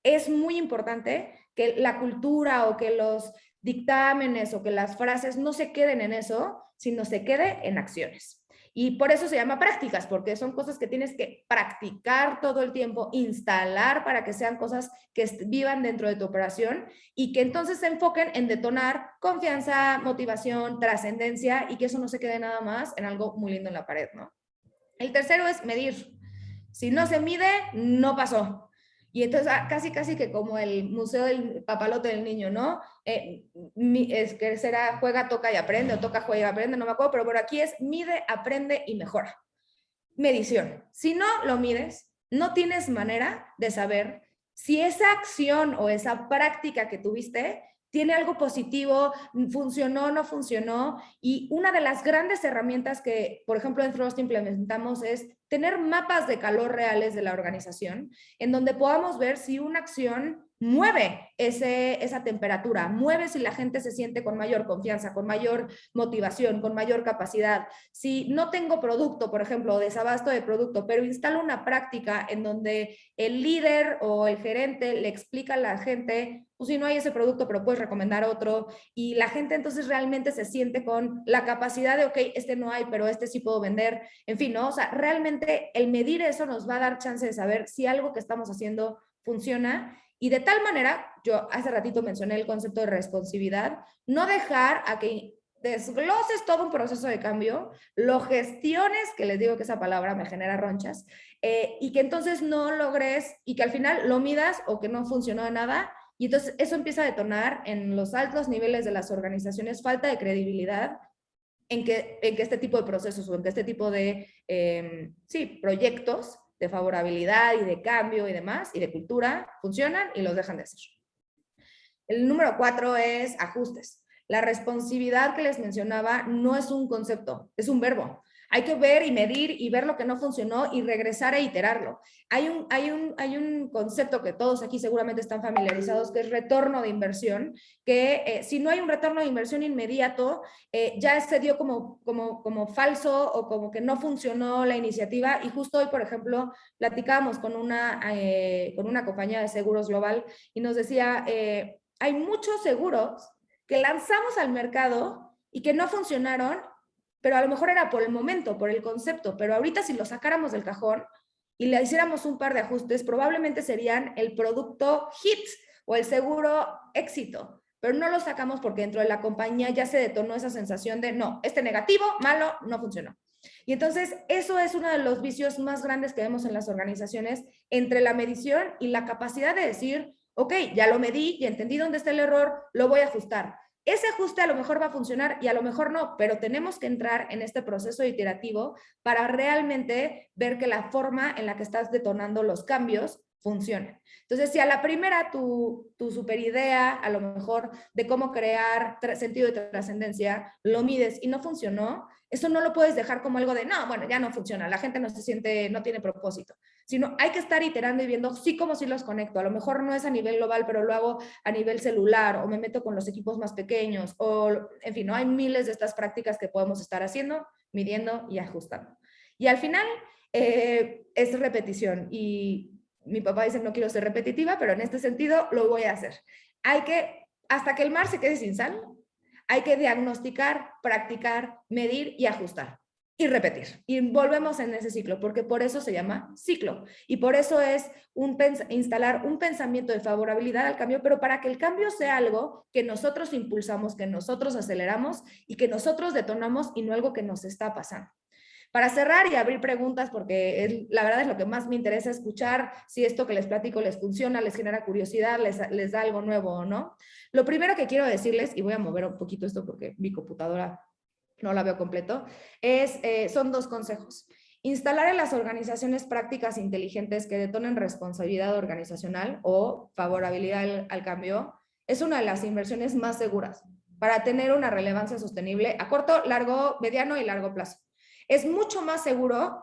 es muy importante que la cultura o que los dictámenes o que las frases no se queden en eso, sino se quede en acciones. Y por eso se llama prácticas, porque son cosas que tienes que practicar todo el tiempo, instalar para que sean cosas que vivan dentro de tu operación y que entonces se enfoquen en detonar confianza, motivación, trascendencia y que eso no se quede nada más en algo muy lindo en la pared, ¿no? El tercero es medir. Si no se mide, no pasó. Y entonces casi que como el museo del papalote del niño, ¿no? Es que será juega, toca y aprende, o toca, juega y aprende, no me acuerdo, pero por aquí es mide, aprende y mejora. Medición. Si no lo mides, no tienes manera de saber si esa acción o esa práctica que tuviste tiene algo positivo, funcionó, no funcionó. Y una de las grandes herramientas que, por ejemplo, en Thrust implementamos es tener mapas de calor reales de la organización, en donde podamos ver si una acción mueve esa temperatura, mueve si la gente se siente con mayor confianza, con mayor motivación, con mayor capacidad. Si no tengo producto, por ejemplo, desabasto de producto, pero instalo una práctica en donde el líder o el gerente le explica a la gente, pues si no hay ese producto, pero puedes recomendar otro, y la gente entonces realmente se siente con la capacidad de, ok, este no hay, pero este sí puedo vender, en fin, ¿no? O sea, realmente el medir eso nos va a dar chance de saber si algo que estamos haciendo funciona. Y de tal manera, yo hace ratito mencioné el concepto de responsividad, no dejar a que desgloses todo un proceso de cambio, lo gestiones, que les digo que esa palabra me genera ronchas, y que entonces no logres, y que al final lo midas o que no funcionó de nada, y entonces eso empieza a detonar en los altos niveles de las organizaciones falta de credibilidad en que este tipo de procesos o en que este tipo de proyectos de favorabilidad y de cambio y demás, y de cultura, funcionan y los dejan de hacer. El número 4 es ajustes. La responsividad que les mencionaba no es un concepto, es un verbo. Hay que ver y medir y ver lo que no funcionó y regresar e iterarlo. Hay un concepto que todos aquí seguramente están familiarizados, que es retorno de inversión, que si no hay un retorno de inversión inmediato, ya se dio como falso o como que no funcionó la iniciativa. Y justo hoy, por ejemplo, platicábamos con una compañía de seguros global y nos decía, hay muchos seguros que lanzamos al mercado y que no funcionaron, pero a lo mejor era por el momento, por el concepto, pero ahorita si lo sacáramos del cajón y le hiciéramos un par de ajustes, probablemente serían el producto hit o el seguro éxito, pero no lo sacamos porque dentro de la compañía ya se detonó esa sensación de, no, este negativo, malo, no funcionó. Y entonces eso es uno de los vicios más grandes que vemos en las organizaciones entre la medición y la capacidad de decir, ok, ya lo medí y entendí dónde está el error, lo voy a ajustar. Ese ajuste a lo mejor va a funcionar y a lo mejor no, pero tenemos que entrar en este proceso iterativo para realmente ver que la forma en la que estás detonando los cambios funciona. Entonces, si a la primera tu super idea, a lo mejor de cómo crear sentido de trascendencia, lo mides y no funcionó, eso no lo puedes dejar como algo de, no, bueno, ya no funciona, la gente no se siente, no tiene propósito, sino hay que estar iterando y viendo, sí, como sí los conecto, a lo mejor no es a nivel global, pero lo hago a nivel celular, o me meto con los equipos más pequeños, o en fin, ¿no? Hay miles de estas prácticas que podemos estar haciendo, midiendo y ajustando. Y al final es repetición, y mi papá dice, no quiero ser repetitiva, pero en este sentido lo voy a hacer. Hay que, hasta que el mar se quede sin sal, hay que diagnosticar, practicar, medir y ajustar. Y repetir. Y volvemos en ese ciclo, porque por eso se llama ciclo. Y por eso es instalar un pensamiento de favorabilidad al cambio, pero para que el cambio sea algo que nosotros impulsamos, que nosotros aceleramos y que nosotros detonamos y no algo que nos está pasando. Para cerrar y abrir preguntas, porque la verdad es lo que más me interesa escuchar, si esto que les platico les funciona, les genera curiosidad, les da algo nuevo o no. Lo primero que quiero decirles, y voy a mover un poquito esto porque mi computadora no la veo completo, son 2 consejos. Instalar en las organizaciones prácticas inteligentes que detonen responsabilidad organizacional o favorabilidad al cambio es una de las inversiones más seguras para tener una relevancia sostenible a corto, largo, mediano y largo plazo. Es mucho más seguro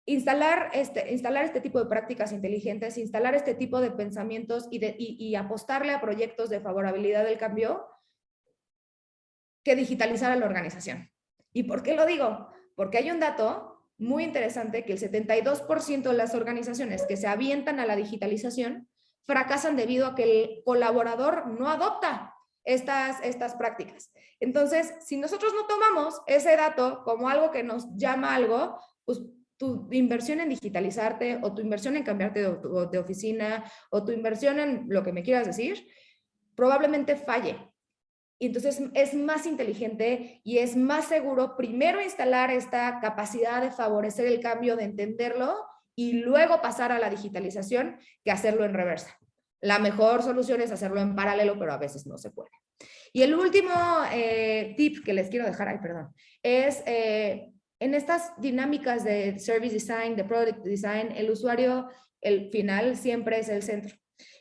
instalar este tipo de prácticas inteligentes, instalar este tipo de pensamientos y apostarle a proyectos de favorabilidad del cambio que digitalizar a la organización. ¿Y por qué lo digo? Porque hay un dato muy interesante que el 72% de las organizaciones que se avientan a la digitalización fracasan debido a que el colaborador no adopta estas prácticas. Entonces, si nosotros no tomamos ese dato como algo que nos llama algo, pues tu inversión en digitalizarte o tu inversión en cambiarte de oficina o tu inversión en lo que me quieras decir, probablemente falle. Y entonces es más inteligente y es más seguro primero instalar esta capacidad de favorecer el cambio, de entenderlo y luego pasar a la digitalización que hacerlo en reversa. La mejor solución es hacerlo en paralelo, pero a veces no se puede. Y el último tip que les quiero dejar, es en estas dinámicas de service design, de product design, el usuario, el final siempre es el centro.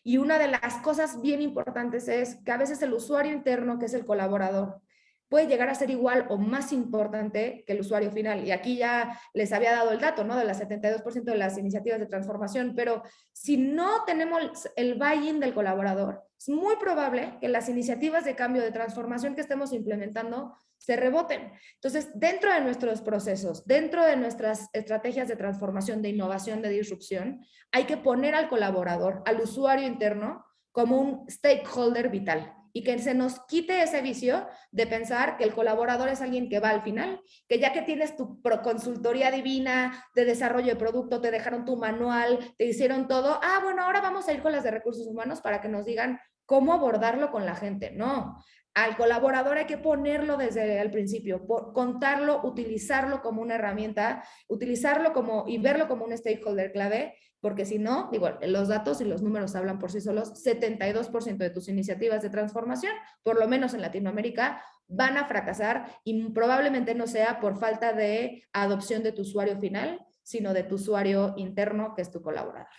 Y una de las cosas bien importantes es que a veces el usuario interno, que es el colaborador, puede llegar a ser igual o más importante que el usuario final. Y aquí ya les había dado el dato, ¿no? De las 72% de las iniciativas de transformación, pero si no tenemos el buy-in del colaborador, es muy probable que las iniciativas de cambio, de transformación que estemos implementando se reboten. Entonces, dentro de nuestros procesos, dentro de nuestras estrategias de transformación, de innovación, de disrupción, hay que poner al colaborador, al usuario interno, como un stakeholder vital y que se nos quite ese vicio de pensar que el colaborador es alguien que va al final, que ya que tienes tu consultoría divina de desarrollo de producto, te dejaron tu manual, te hicieron todo, bueno, ahora vamos a ir con las de recursos humanos para que nos digan cómo abordarlo con la gente. No, al colaborador hay que ponerlo desde el principio, contarlo, utilizarlo como una herramienta, utilizarlo como y verlo como un stakeholder clave, porque si no, digo, los datos y los números hablan por sí solos, 72% de tus iniciativas de transformación, por lo menos en Latinoamérica, van a fracasar y probablemente no sea por falta de adopción de tu usuario final, sino de tu usuario interno, que es tu colaborador.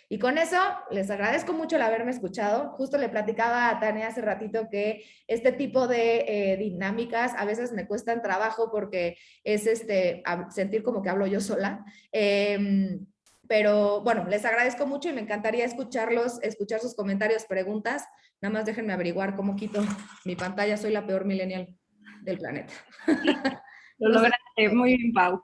Y con eso, les agradezco mucho el haberme escuchado. Justo le platicaba a Tania hace ratito que este tipo de dinámicas a veces me cuestan trabajo porque es sentir como que hablo yo sola. Pero bueno, les agradezco mucho y me encantaría escuchar sus comentarios, preguntas. Nada más déjenme averiguar cómo quito mi pantalla. Soy la peor millennial del planeta. Lo lograste, muy bien, Pau.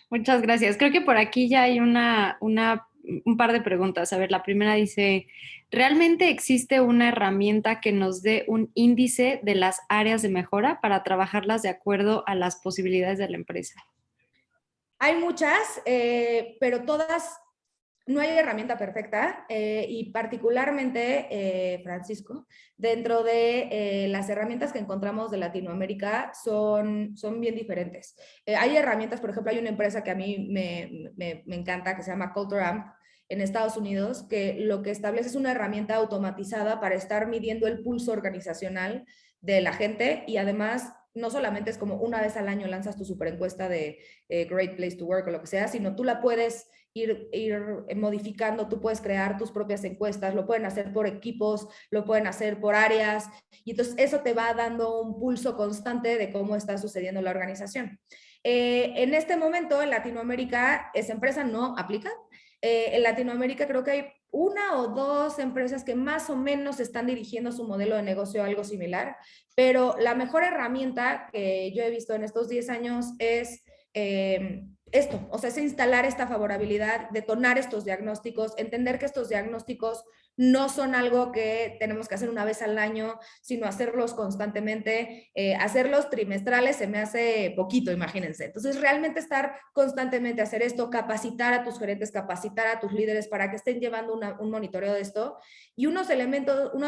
Muchas gracias. Creo que por aquí ya hay un par de preguntas. A ver, la primera dice, ¿realmente existe una herramienta que nos dé un índice de las áreas de mejora para trabajarlas de acuerdo a las posibilidades de la empresa? Hay muchas, pero todas, no hay herramienta perfecta y particularmente, Francisco, dentro de las herramientas que encontramos de Latinoamérica son bien diferentes. Hay herramientas, por ejemplo, hay una empresa que a mí me encanta que se llama Culture Amp en Estados Unidos, que lo que establece es una herramienta automatizada para estar midiendo el pulso organizacional de la gente y además no solamente es como una vez al año lanzas tu super encuesta de Great Place to Work o lo que sea, sino tú la puedes ir modificando, tú puedes crear tus propias encuestas, lo pueden hacer por equipos, lo pueden hacer por áreas, y entonces eso te va dando un pulso constante de cómo está sucediendo la organización. En este momento en Latinoamérica esa empresa no aplica. En Latinoamérica creo que hay una o dos empresas que más o menos están dirigiendo su modelo de negocio a algo similar, pero la mejor herramienta que yo he visto en estos 10 años es esto, o sea, es instalar esta favorabilidad, detonar estos diagnósticos, entender que estos diagnósticos no son algo que tenemos que hacer una vez al año, sino hacerlos constantemente. Hacerlos trimestrales se me hace poquito, imagínense. Entonces, realmente estar constantemente hacer esto, capacitar a tus gerentes, capacitar a tus líderes para que estén llevando un monitoreo de esto. Y uno de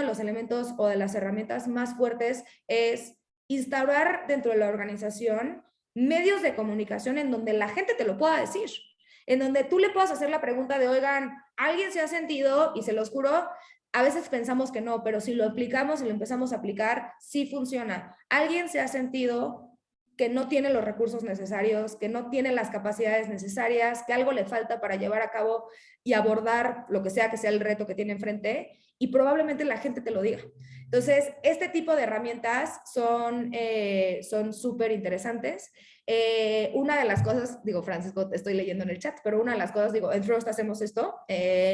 los elementos o de las herramientas más fuertes es instaurar dentro de la organización medios de comunicación en donde la gente te lo pueda decir, en donde tú le puedas hacer la pregunta de, oigan, ¿alguien se ha sentido? Y se los juro, a veces pensamos que no, pero si lo aplicamos y lo empezamos a aplicar, sí funciona. ¿Alguien se ha sentido que no tiene los recursos necesarios, que no tiene las capacidades necesarias, que algo le falta para llevar a cabo y abordar lo que sea el reto que tiene enfrente, y probablemente la gente te lo diga. Entonces, este tipo de herramientas son súper interesantes. Una de las cosas, digo, Francisco, te estoy leyendo en el chat, pero una de las cosas, digo, en Frost hacemos esto,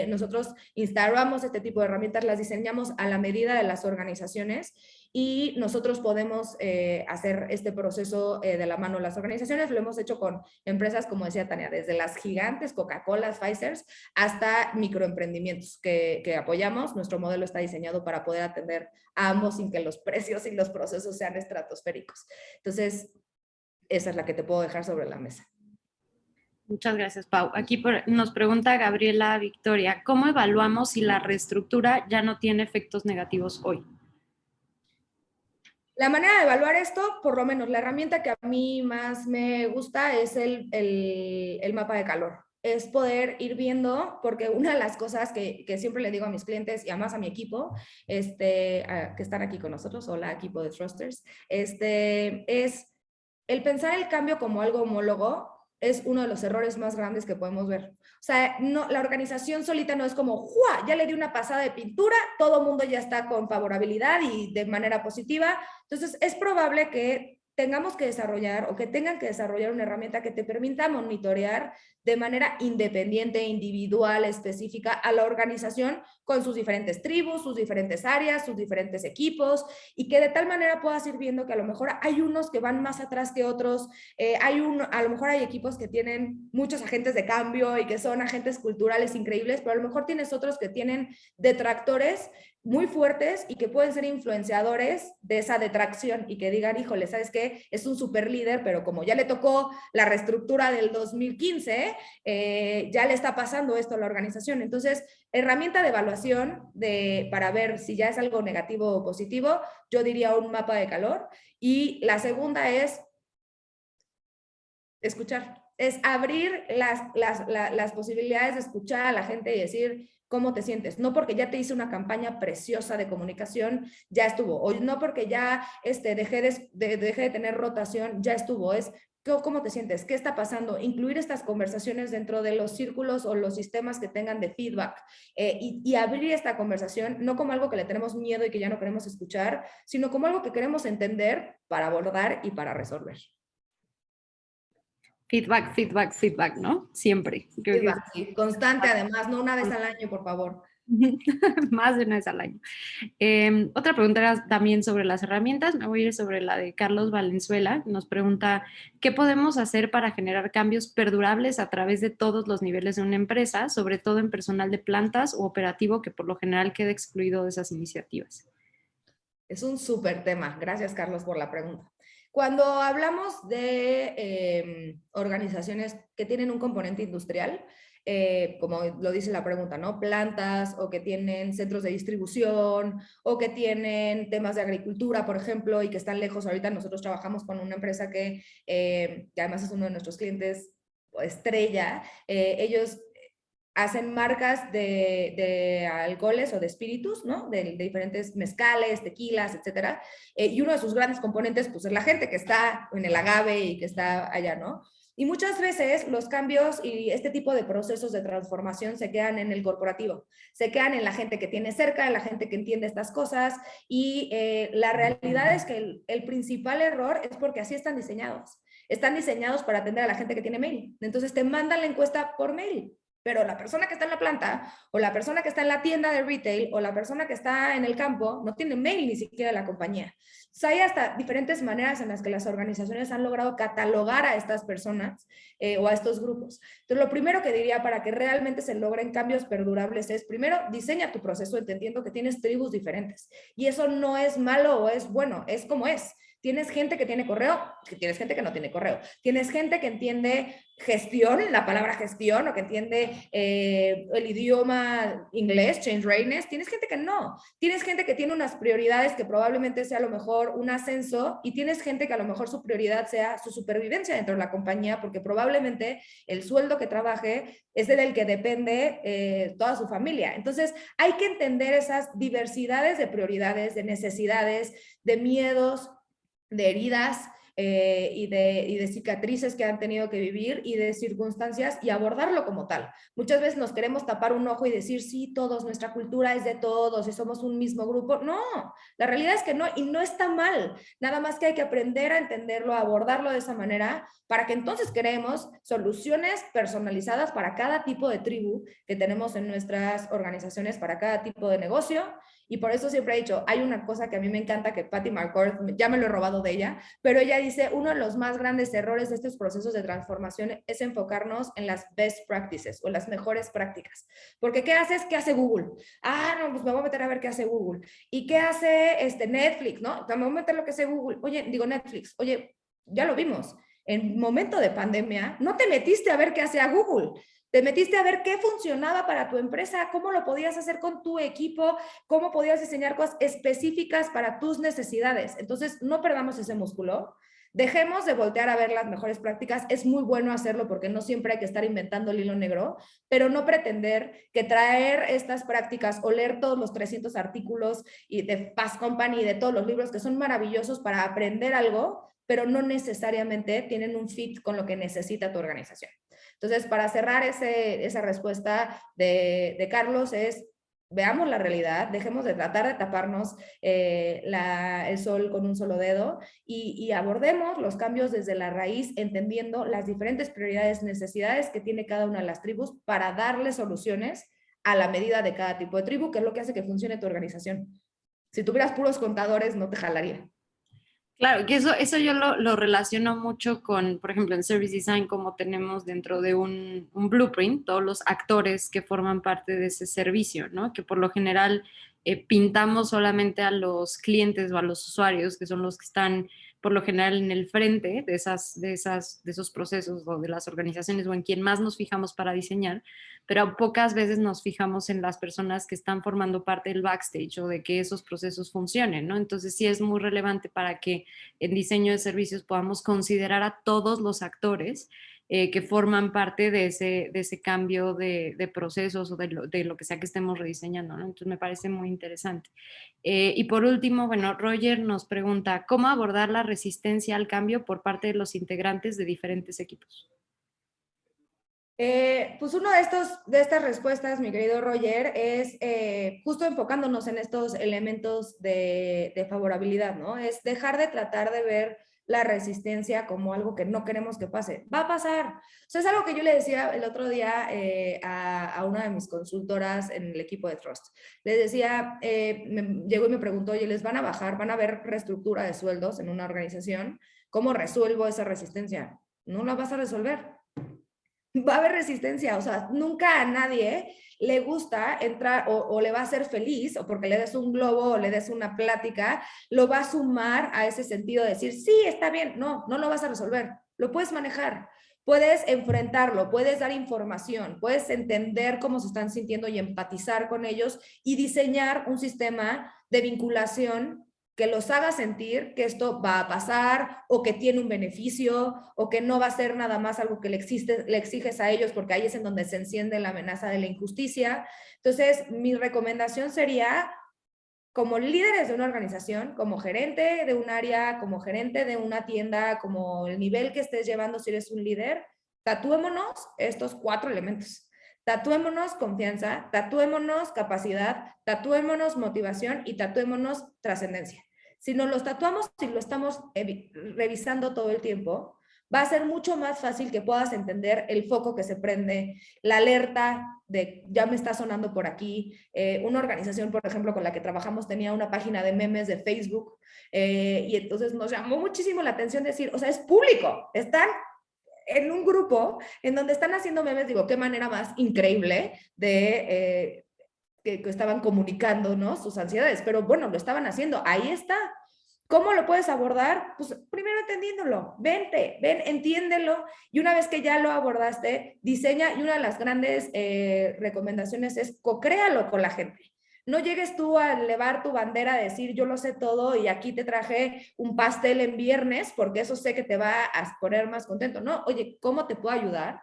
nosotros instalamos este tipo de herramientas, las diseñamos a la medida de las organizaciones, y nosotros podemos hacer este proceso de la mano de las organizaciones. Lo hemos hecho con empresas, como decía Tania, desde las gigantes, Coca-Cola, Pfizer, hasta microemprendimientos que apoyamos. Nuestro modelo está diseñado para poder atender a ambos sin que los precios y los procesos sean estratosféricos. Entonces, esa es la que te puedo dejar sobre la mesa. Muchas gracias, Pau. Aquí nos pregunta Gabriela Victoria, ¿cómo evaluamos si la reestructura ya no tiene efectos negativos hoy? La manera de evaluar esto, por lo menos la herramienta que a mí más me gusta es el mapa de calor. Es poder ir viendo, porque una de las cosas que siempre le digo a mis clientes y además a mi equipo, que están aquí con nosotros, hola equipo de Thrusters, es el pensar el cambio como algo homólogo es uno de los errores más grandes que podemos ver. O sea, no, la organización solita no es como, ¡jua! Ya le di una pasada de pintura, todo el mundo ya está con favorabilidad y de manera positiva. Entonces, es probable que tengamos que desarrollar o que tengan que desarrollar una herramienta que te permita monitorear de manera independiente, individual, específica a la organización con sus diferentes tribus, sus diferentes áreas, sus diferentes equipos, y que de tal manera puedas ir viendo que a lo mejor hay unos que van más atrás que otros, a lo mejor hay equipos que tienen muchos agentes de cambio y que son agentes culturales increíbles, pero a lo mejor tienes otros que tienen detractores muy fuertes y que pueden ser influenciadores de esa detracción y que digan, híjole, ¿sabes qué? Es un super líder, pero como ya le tocó la reestructura del 2015, ya le está pasando esto a la organización. Entonces, herramienta de evaluación para ver si ya es algo negativo o positivo, yo diría un mapa de calor. Y la segunda es escuchar, es abrir las posibilidades de escuchar a la gente y decir cómo te sientes. No porque ya te hice una campaña preciosa de comunicación, ya estuvo. O no porque ya dejé de tener rotación, ya estuvo. Es cómo te sientes, qué está pasando. Incluir estas conversaciones dentro de los círculos o los sistemas que tengan de feedback, y abrir esta conversación no como algo que le tenemos miedo y que ya no queremos escuchar, sino como algo que queremos entender para abordar y para resolver. Feedback, feedback, feedback, ¿no? Siempre. Feedback, sí, constante además, no una vez al año, por favor. Más de una vez al año. Otra pregunta era también sobre las herramientas. Me voy a ir sobre la de Carlos Valenzuela. Nos pregunta, ¿qué podemos hacer para generar cambios perdurables a través de todos los niveles de una empresa, sobre todo en personal de plantas o operativo que por lo general queda excluido de esas iniciativas? Es un súper tema. Gracias, Carlos, por la pregunta. Cuando hablamos de organizaciones que tienen un componente industrial, como lo dice la pregunta, ¿no? Plantas, o que tienen centros de distribución, o que tienen temas de agricultura, por ejemplo, y que están lejos. Ahorita nosotros trabajamos con una empresa que además es uno de nuestros clientes estrella. Ellos hacen marcas de alcoholes o de espíritus, ¿no? De diferentes mezcales, tequilas, etcétera. Y uno de sus grandes componentes, pues, es la gente que está en el agave y que está allá, ¿no? Y muchas veces los cambios y este tipo de procesos de transformación se quedan en el corporativo, se quedan en la gente que tiene cerca, en la gente que entiende estas cosas, y la realidad es que el principal error es porque así están diseñados. Están diseñados para atender a la gente que tiene mail. Entonces te mandan la encuesta por mail. Pero la persona que está en la planta, o la persona que está en la tienda de retail, o la persona que está en el campo, no tiene mail ni siquiera de la compañía. Entonces, hay hasta diferentes maneras en las que las organizaciones han logrado catalogar a estas personas o a estos grupos. Entonces, lo primero que diría para que realmente se logren cambios perdurables es, primero, diseña tu proceso entendiendo que tienes tribus diferentes. Y eso no es malo o es bueno, es como es. Tienes gente que tiene correo, tienes gente que no tiene correo. Tienes gente que entiende gestión, la palabra gestión, o que entiende el idioma inglés, change readiness. Tienes gente que no. Tienes gente que tiene unas prioridades que probablemente sea a lo mejor un ascenso, y tienes gente que a lo mejor su prioridad sea su supervivencia dentro de la compañía, porque probablemente el sueldo que trabaje es del que depende toda su familia. Entonces, hay que entender esas diversidades de prioridades, de necesidades, de miedos, de heridas, y de cicatrices que han tenido que vivir y de circunstancias y abordarlo como tal. Muchas veces nos queremos tapar un ojo y decir, sí, todos, nuestra cultura es de todos y somos un mismo grupo. No, la realidad es que no, y no está mal. Nada más que hay que aprender a entenderlo, a abordarlo de esa manera, para que entonces creemos soluciones personalizadas para cada tipo de tribu que tenemos en nuestras organizaciones, para cada tipo de negocio. Y por eso siempre he dicho, hay una cosa que a mí me encanta, que Patty McCord, ya me lo he robado de ella, pero ella dice, uno de los más grandes errores de estos procesos de transformación es enfocarnos en las best practices o las mejores prácticas. Porque ¿qué haces? ¿Qué hace Google? Ah, no, pues me voy a meter a ver qué hace Google. ¿Y qué hace Netflix? ¿No? Me voy a meter lo que hace Google. Oye, digo Netflix, oye, ya lo vimos. En momento de pandemia, no te metiste a ver qué hacía Google. Te metiste a ver qué funcionaba para tu empresa, cómo lo podías hacer con tu equipo, cómo podías diseñar cosas específicas para tus necesidades. Entonces, no perdamos ese músculo. Dejemos de voltear a ver las mejores prácticas. Es muy bueno hacerlo porque no siempre hay que estar inventando el hilo negro, pero no pretender que traer estas prácticas o leer todos los 300 artículos y de Fast Company y de todos los libros que son maravillosos para aprender algo, pero no necesariamente tienen un fit con lo que necesita tu organización. Entonces, para cerrar esa respuesta de Carlos es, veamos la realidad, dejemos de tratar de taparnos el sol con un solo dedo y abordemos los cambios desde la raíz, entendiendo las diferentes prioridades, necesidades que tiene cada una de las tribus para darle soluciones a la medida de cada tipo de tribu, que es lo que hace que funcione tu organización. Si tuvieras puros contadores, no te jalaría. Claro, que eso yo lo relaciono mucho con, por ejemplo, en Service Design, como tenemos dentro de un blueprint, todos los actores que forman parte de ese servicio, ¿no? Que por lo general pintamos solamente a los clientes o a los usuarios, que son los que están por lo general en el frente de esos procesos o de las organizaciones o en quien más nos fijamos para diseñar, pero pocas veces nos fijamos en las personas que están formando parte del backstage o de que esos procesos funcionen, ¿no? Entonces sí es muy relevante para que en diseño de servicios podamos considerar a todos los actores que forman parte de ese cambio de procesos o de lo que sea que estemos rediseñando, ¿no? Entonces me parece muy interesante. Y por último, bueno, Roger nos pregunta, ¿cómo abordar la resistencia al cambio por parte de los integrantes de diferentes equipos? Pues uno de estas respuestas, mi querido Roger, es justo enfocándonos en estos elementos de favorabilidad, ¿no? Es dejar de tratar de ver la resistencia como algo que no queremos que pase. Va a pasar. O sea, es algo que yo le decía el otro día a una de mis consultoras en el equipo de Trust. Les decía, llegó y me preguntó, oye, ¿les van a bajar? ¿Van a haber reestructura de sueldos en una organización? ¿Cómo resuelvo esa resistencia? No la vas a resolver. Va a haber resistencia, o sea, nunca a nadie le gusta entrar o le va a hacer feliz, o porque le des un globo o le des una plática, lo va a sumar a ese sentido de decir, sí, está bien, no lo vas a resolver, lo puedes manejar, puedes enfrentarlo, puedes dar información, puedes entender cómo se están sintiendo y empatizar con ellos y diseñar un sistema de vinculación que los haga sentir que esto va a pasar o que tiene un beneficio o que no va a ser nada más algo que le exiges a ellos, porque ahí es en donde se enciende la amenaza de la injusticia. Entonces, mi recomendación sería, como líderes de una organización, como gerente de un área, como gerente de una tienda, como el nivel que estés llevando si eres un líder, tatuémonos estos 4 elementos. Tatuémonos confianza, tatuémonos capacidad, tatuémonos motivación y tatuémonos trascendencia. Si nos los tatuamos y lo estamos revisando todo el tiempo, va a ser mucho más fácil que puedas entender el foco que se prende, la alerta de ya me está sonando por aquí. Una organización, por ejemplo, con la que trabajamos tenía una página de memes de Facebook y entonces nos llamó muchísimo la atención decir, o sea, es público, están en un grupo en donde están haciendo memes, digo, qué manera más increíble de que estaban comunicando, ¿no? Sus ansiedades, pero bueno, lo estaban haciendo, ahí está. ¿Cómo lo puedes abordar? Pues primero entendiéndolo, ven, entiéndelo, y una vez que ya lo abordaste, diseña, y una de las grandes recomendaciones es co-créalo con la gente. No llegues tú a elevar tu bandera, a decir yo lo sé todo y aquí te traje un pastel en viernes porque eso sé que te va a poner más contento. No, oye, ¿cómo te puedo ayudar?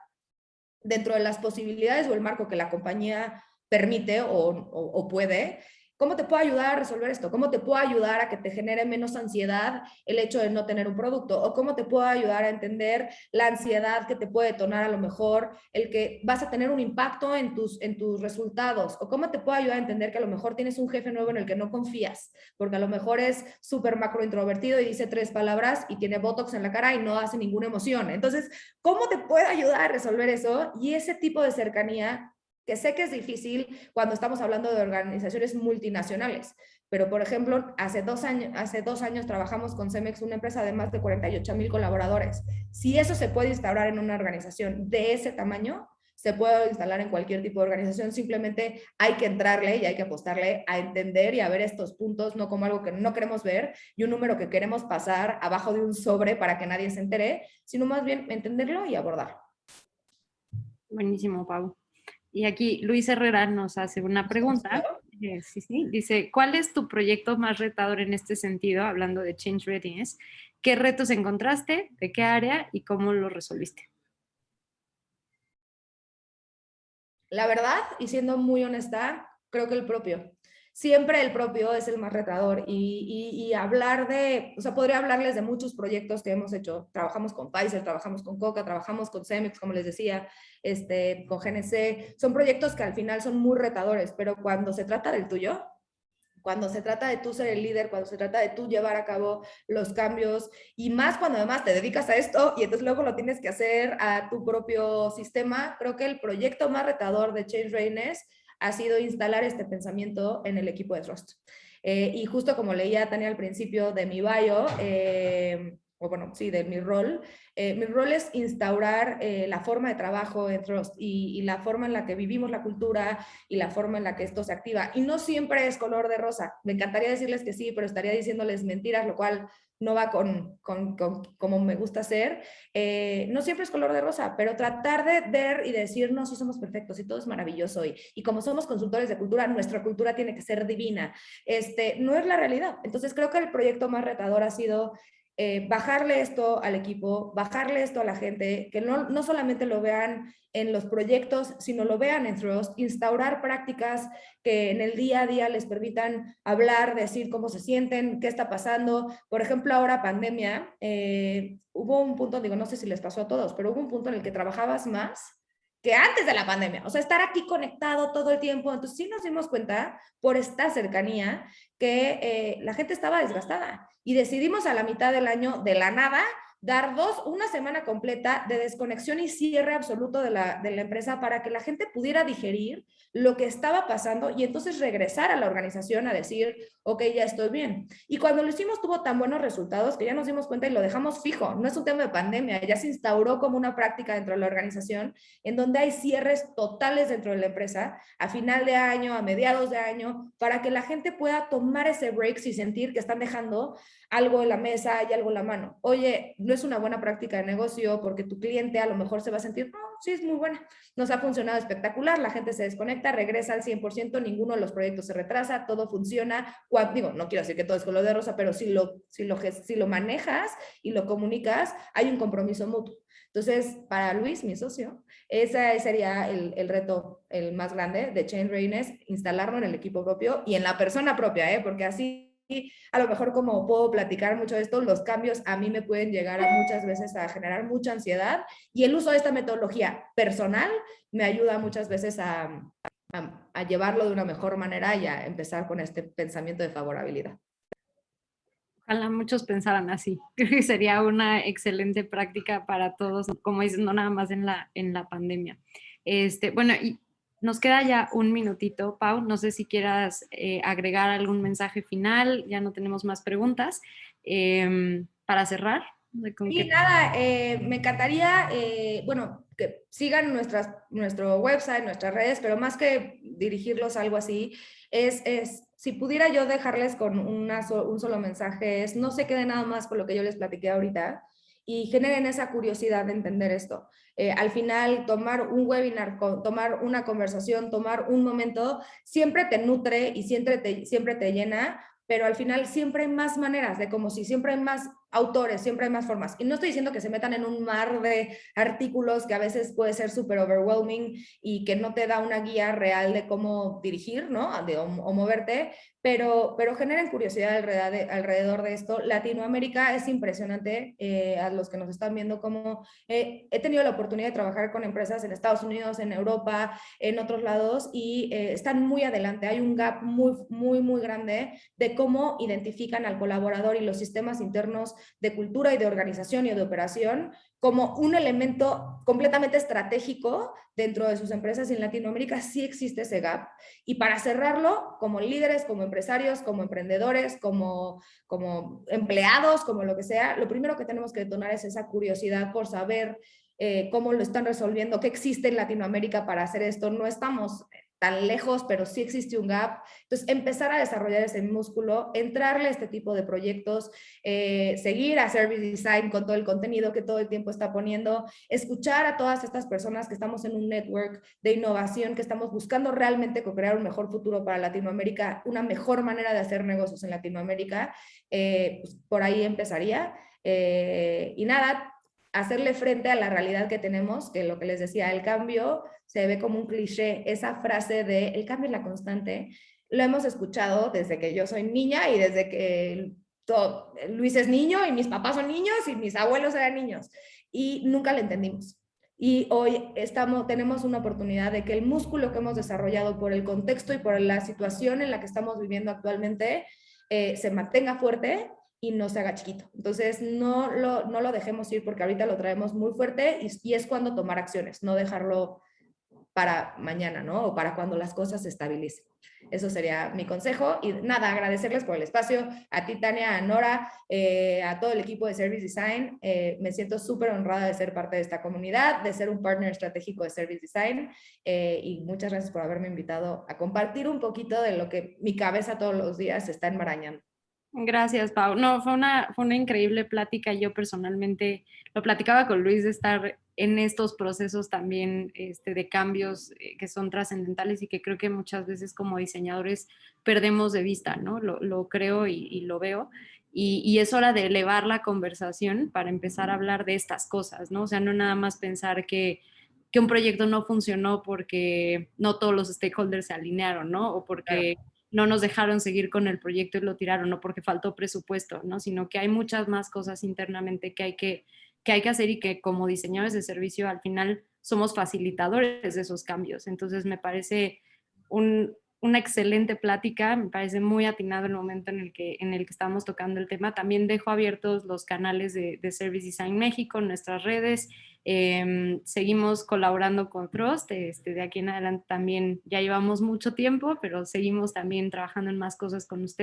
Dentro de las posibilidades o el marco que la compañía permite o puede, ¿cómo te puedo ayudar a resolver esto? ¿Cómo te puedo ayudar a que te genere menos ansiedad el hecho de no tener un producto? ¿O cómo te puedo ayudar a entender la ansiedad que te puede detonar a lo mejor el que vas a tener un impacto en tus resultados? ¿O cómo te puedo ayudar a entender que a lo mejor tienes un jefe nuevo en el que no confías? Porque a lo mejor es súper macro introvertido y dice 3 palabras y tiene botox en la cara y no hace ninguna emoción. Entonces, ¿cómo te puedo ayudar a resolver eso? Y ese tipo de cercanía, que sé que es difícil cuando estamos hablando de organizaciones multinacionales, pero por ejemplo, hace dos años trabajamos con Cemex, una empresa de más de 48,000 colaboradores. Si eso se puede instaurar en una organización de ese tamaño, se puede instalar en cualquier tipo de organización, simplemente hay que entrarle y hay que apostarle a entender y a ver estos puntos, no como algo que no queremos ver y un número que queremos pasar abajo de un sobre para que nadie se entere, sino más bien entenderlo y abordarlo. Buenísimo, Pau. Y aquí Luis Herrera nos hace una pregunta. Sí. Dice, ¿cuál es tu proyecto más retador en este sentido? Hablando de Change Readiness. ¿Qué retos encontraste? ¿De qué área? ¿Y cómo lo resolviste? La verdad, y siendo muy honesta, creo que el propio. Siempre el propio es el más retador y hablar de, o sea, podría hablarles de muchos proyectos que hemos hecho. Trabajamos con Pfizer, trabajamos con Coca, trabajamos con Cemex, como les decía, con GNC. Son proyectos que al final son muy retadores, pero cuando se trata del tuyo, cuando se trata de tú ser el líder, cuando se trata de tú llevar a cabo los cambios y más cuando además te dedicas a esto y entonces luego lo tienes que hacer a tu propio sistema, creo que el proyecto más retador de Change Readiness ha sido instalar este pensamiento en el equipo de Trust. Y justo como leía Tania al principio de mi bio, o bueno, sí, de mi rol es instaurar la forma de trabajo en Trust y la forma en la que vivimos la cultura y la forma en la que esto se activa. Y no siempre es color de rosa. Me encantaría decirles que sí, pero estaría diciéndoles mentiras, lo cual no va con como me gusta hacer. No siempre es color de rosa, pero tratar de ver y decir, no, sí somos perfectos y todo es maravilloso. Y como somos consultores de cultura, nuestra cultura tiene que ser divina. No es la realidad. Entonces creo que el proyecto más retador ha sido bajarle esto al equipo, bajarle esto a la gente, que no solamente lo vean en los proyectos, sino lo vean en Trust, instaurar prácticas que en el día a día les permitan hablar, decir cómo se sienten, qué está pasando. Por ejemplo, ahora pandemia, hubo un punto, digo, no sé si les pasó a todos, pero hubo un punto en el que trabajabas más que antes de la pandemia, o sea, estar aquí conectado todo el tiempo. Entonces sí nos dimos cuenta por esta cercanía que la gente estaba desgastada y decidimos a la mitad del año de la nada dar una semana completa de desconexión y cierre absoluto de la empresa para que la gente pudiera digerir lo que estaba pasando y entonces regresar a la organización a decir, ok, ya estoy bien. Y cuando lo hicimos tuvo tan buenos resultados que ya nos dimos cuenta y lo dejamos fijo. No es un tema de pandemia, ya se instauró como una práctica dentro de la organización en donde hay cierres totales dentro de la empresa a final de año, a mediados de año, para que la gente pueda tomar ese break y sentir que están dejando algo en la mesa y algo en la mano. Oye, no es una buena práctica de negocio porque tu cliente a lo mejor se va a sentir, no, sí es muy buena, nos ha funcionado espectacular, la gente se desconecta, regresa al 100%, ninguno de los proyectos se retrasa, todo funciona. Digo, no quiero decir que todo es color de rosa, pero si lo manejas y lo comunicas, hay un compromiso mutuo. Entonces, para Luis, mi socio, ese sería el reto, el más grande de Change Readiness, instalarlo en el equipo propio y en la persona propia, porque así a lo mejor como puedo platicar mucho de esto, los cambios a mí me pueden llegar muchas veces a generar mucha ansiedad y el uso de esta metodología personal me ayuda muchas veces a llevarlo de una mejor manera y a empezar con este pensamiento de favorabilidad. Ojalá muchos pensaran así. Creo que sería una excelente práctica para todos, como dices, no nada más en la pandemia. Bueno, y nos queda ya un minutito, Pau. No sé si quieras agregar algún mensaje final. Ya no tenemos más preguntas. Para cerrar. Y nada, me encantaría, bueno, que sigan nuestro website, nuestras redes, pero más que dirigirlos a algo así, si pudiera yo dejarles con un solo mensaje, no se queden nada más con lo que yo les platiqué ahorita y generen esa curiosidad de entender esto. Al final, tomar un webinar, tomar una conversación, tomar un momento, siempre te nutre y siempre te llena, pero al final siempre hay más maneras, de como si siempre hay más autores, siempre hay más formas. Y no estoy diciendo que se metan en un mar de artículos que a veces puede ser súper overwhelming y que no te da una guía real de cómo dirigir, ¿no? O moverte, pero generen curiosidad alrededor de esto. Latinoamérica es impresionante, a los que nos están viendo, como he tenido la oportunidad de trabajar con empresas en Estados Unidos, en Europa, en otros lados, y están muy adelante. Hay un gap muy, muy, muy grande de cómo identifican al colaborador y los sistemas internos de cultura y de organización y de operación como un elemento completamente estratégico dentro de sus empresas. Y en Latinoamérica sí existe ese gap. Y para cerrarlo, como líderes, como empresarios, como emprendedores, como empleados, como lo que sea, lo primero que tenemos que detonar es esa curiosidad por saber cómo lo están resolviendo, qué existe en Latinoamérica para hacer esto. No estamos tan lejos, pero sí existe un gap. Entonces, empezar a desarrollar ese músculo, entrarle a este tipo de proyectos, seguir a Service Design con todo el contenido que todo el tiempo está poniendo, escuchar a todas estas personas que estamos en un network de innovación, que estamos buscando realmente co-crear un mejor futuro para Latinoamérica, una mejor manera de hacer negocios en Latinoamérica. Pues por ahí empezaría. Y nada, hacerle frente a la realidad que tenemos, que lo que les decía, el cambio se ve como un cliché. Esa frase de el cambio es la constante, lo hemos escuchado desde que yo soy niña y desde que Luis es niño y mis papás son niños y mis abuelos eran niños, y nunca lo entendimos. Y hoy tenemos una oportunidad de que el músculo que hemos desarrollado por el contexto y por la situación en la que estamos viviendo actualmente se mantenga fuerte y no se haga chiquito. Entonces, no lo dejemos ir, porque ahorita lo traemos muy fuerte, y es cuando tomar acciones, no dejarlo para mañana, ¿no? O para cuando las cosas se estabilicen. Eso sería mi consejo. Y nada, agradecerles por el espacio, a ti, Tania, a Nora, a todo el equipo de Service Design. Me siento súper honrada de ser parte de esta comunidad, de ser un partner estratégico de Service Design, y muchas gracias por haberme invitado a compartir un poquito de lo que mi cabeza todos los días está enmarañando. Gracias, Pau. No, fue una increíble plática. Yo personalmente lo platicaba con Luis, de estar en estos procesos también de cambios que son trascendentales y que creo que muchas veces como diseñadores perdemos de vista, ¿no? Lo creo y lo veo. Y es hora de elevar la conversación para empezar a hablar de estas cosas, ¿no? O sea, no nada más pensar que un proyecto no funcionó porque no todos los stakeholders se alinearon, ¿no? O porque no nos dejaron seguir con el proyecto y lo tiraron, no porque faltó presupuesto, ¿no? Sino que hay muchas más cosas internamente que hay que hacer, y que como diseñadores de servicio al final somos facilitadores de esos cambios. Entonces me parece una excelente plática, me parece muy atinado el momento en el que estamos tocando el tema. También dejo abiertos los canales de Service Design México, nuestras redes. Seguimos colaborando con Trust, de aquí en adelante también ya llevamos mucho tiempo, pero seguimos también trabajando en más cosas con ustedes.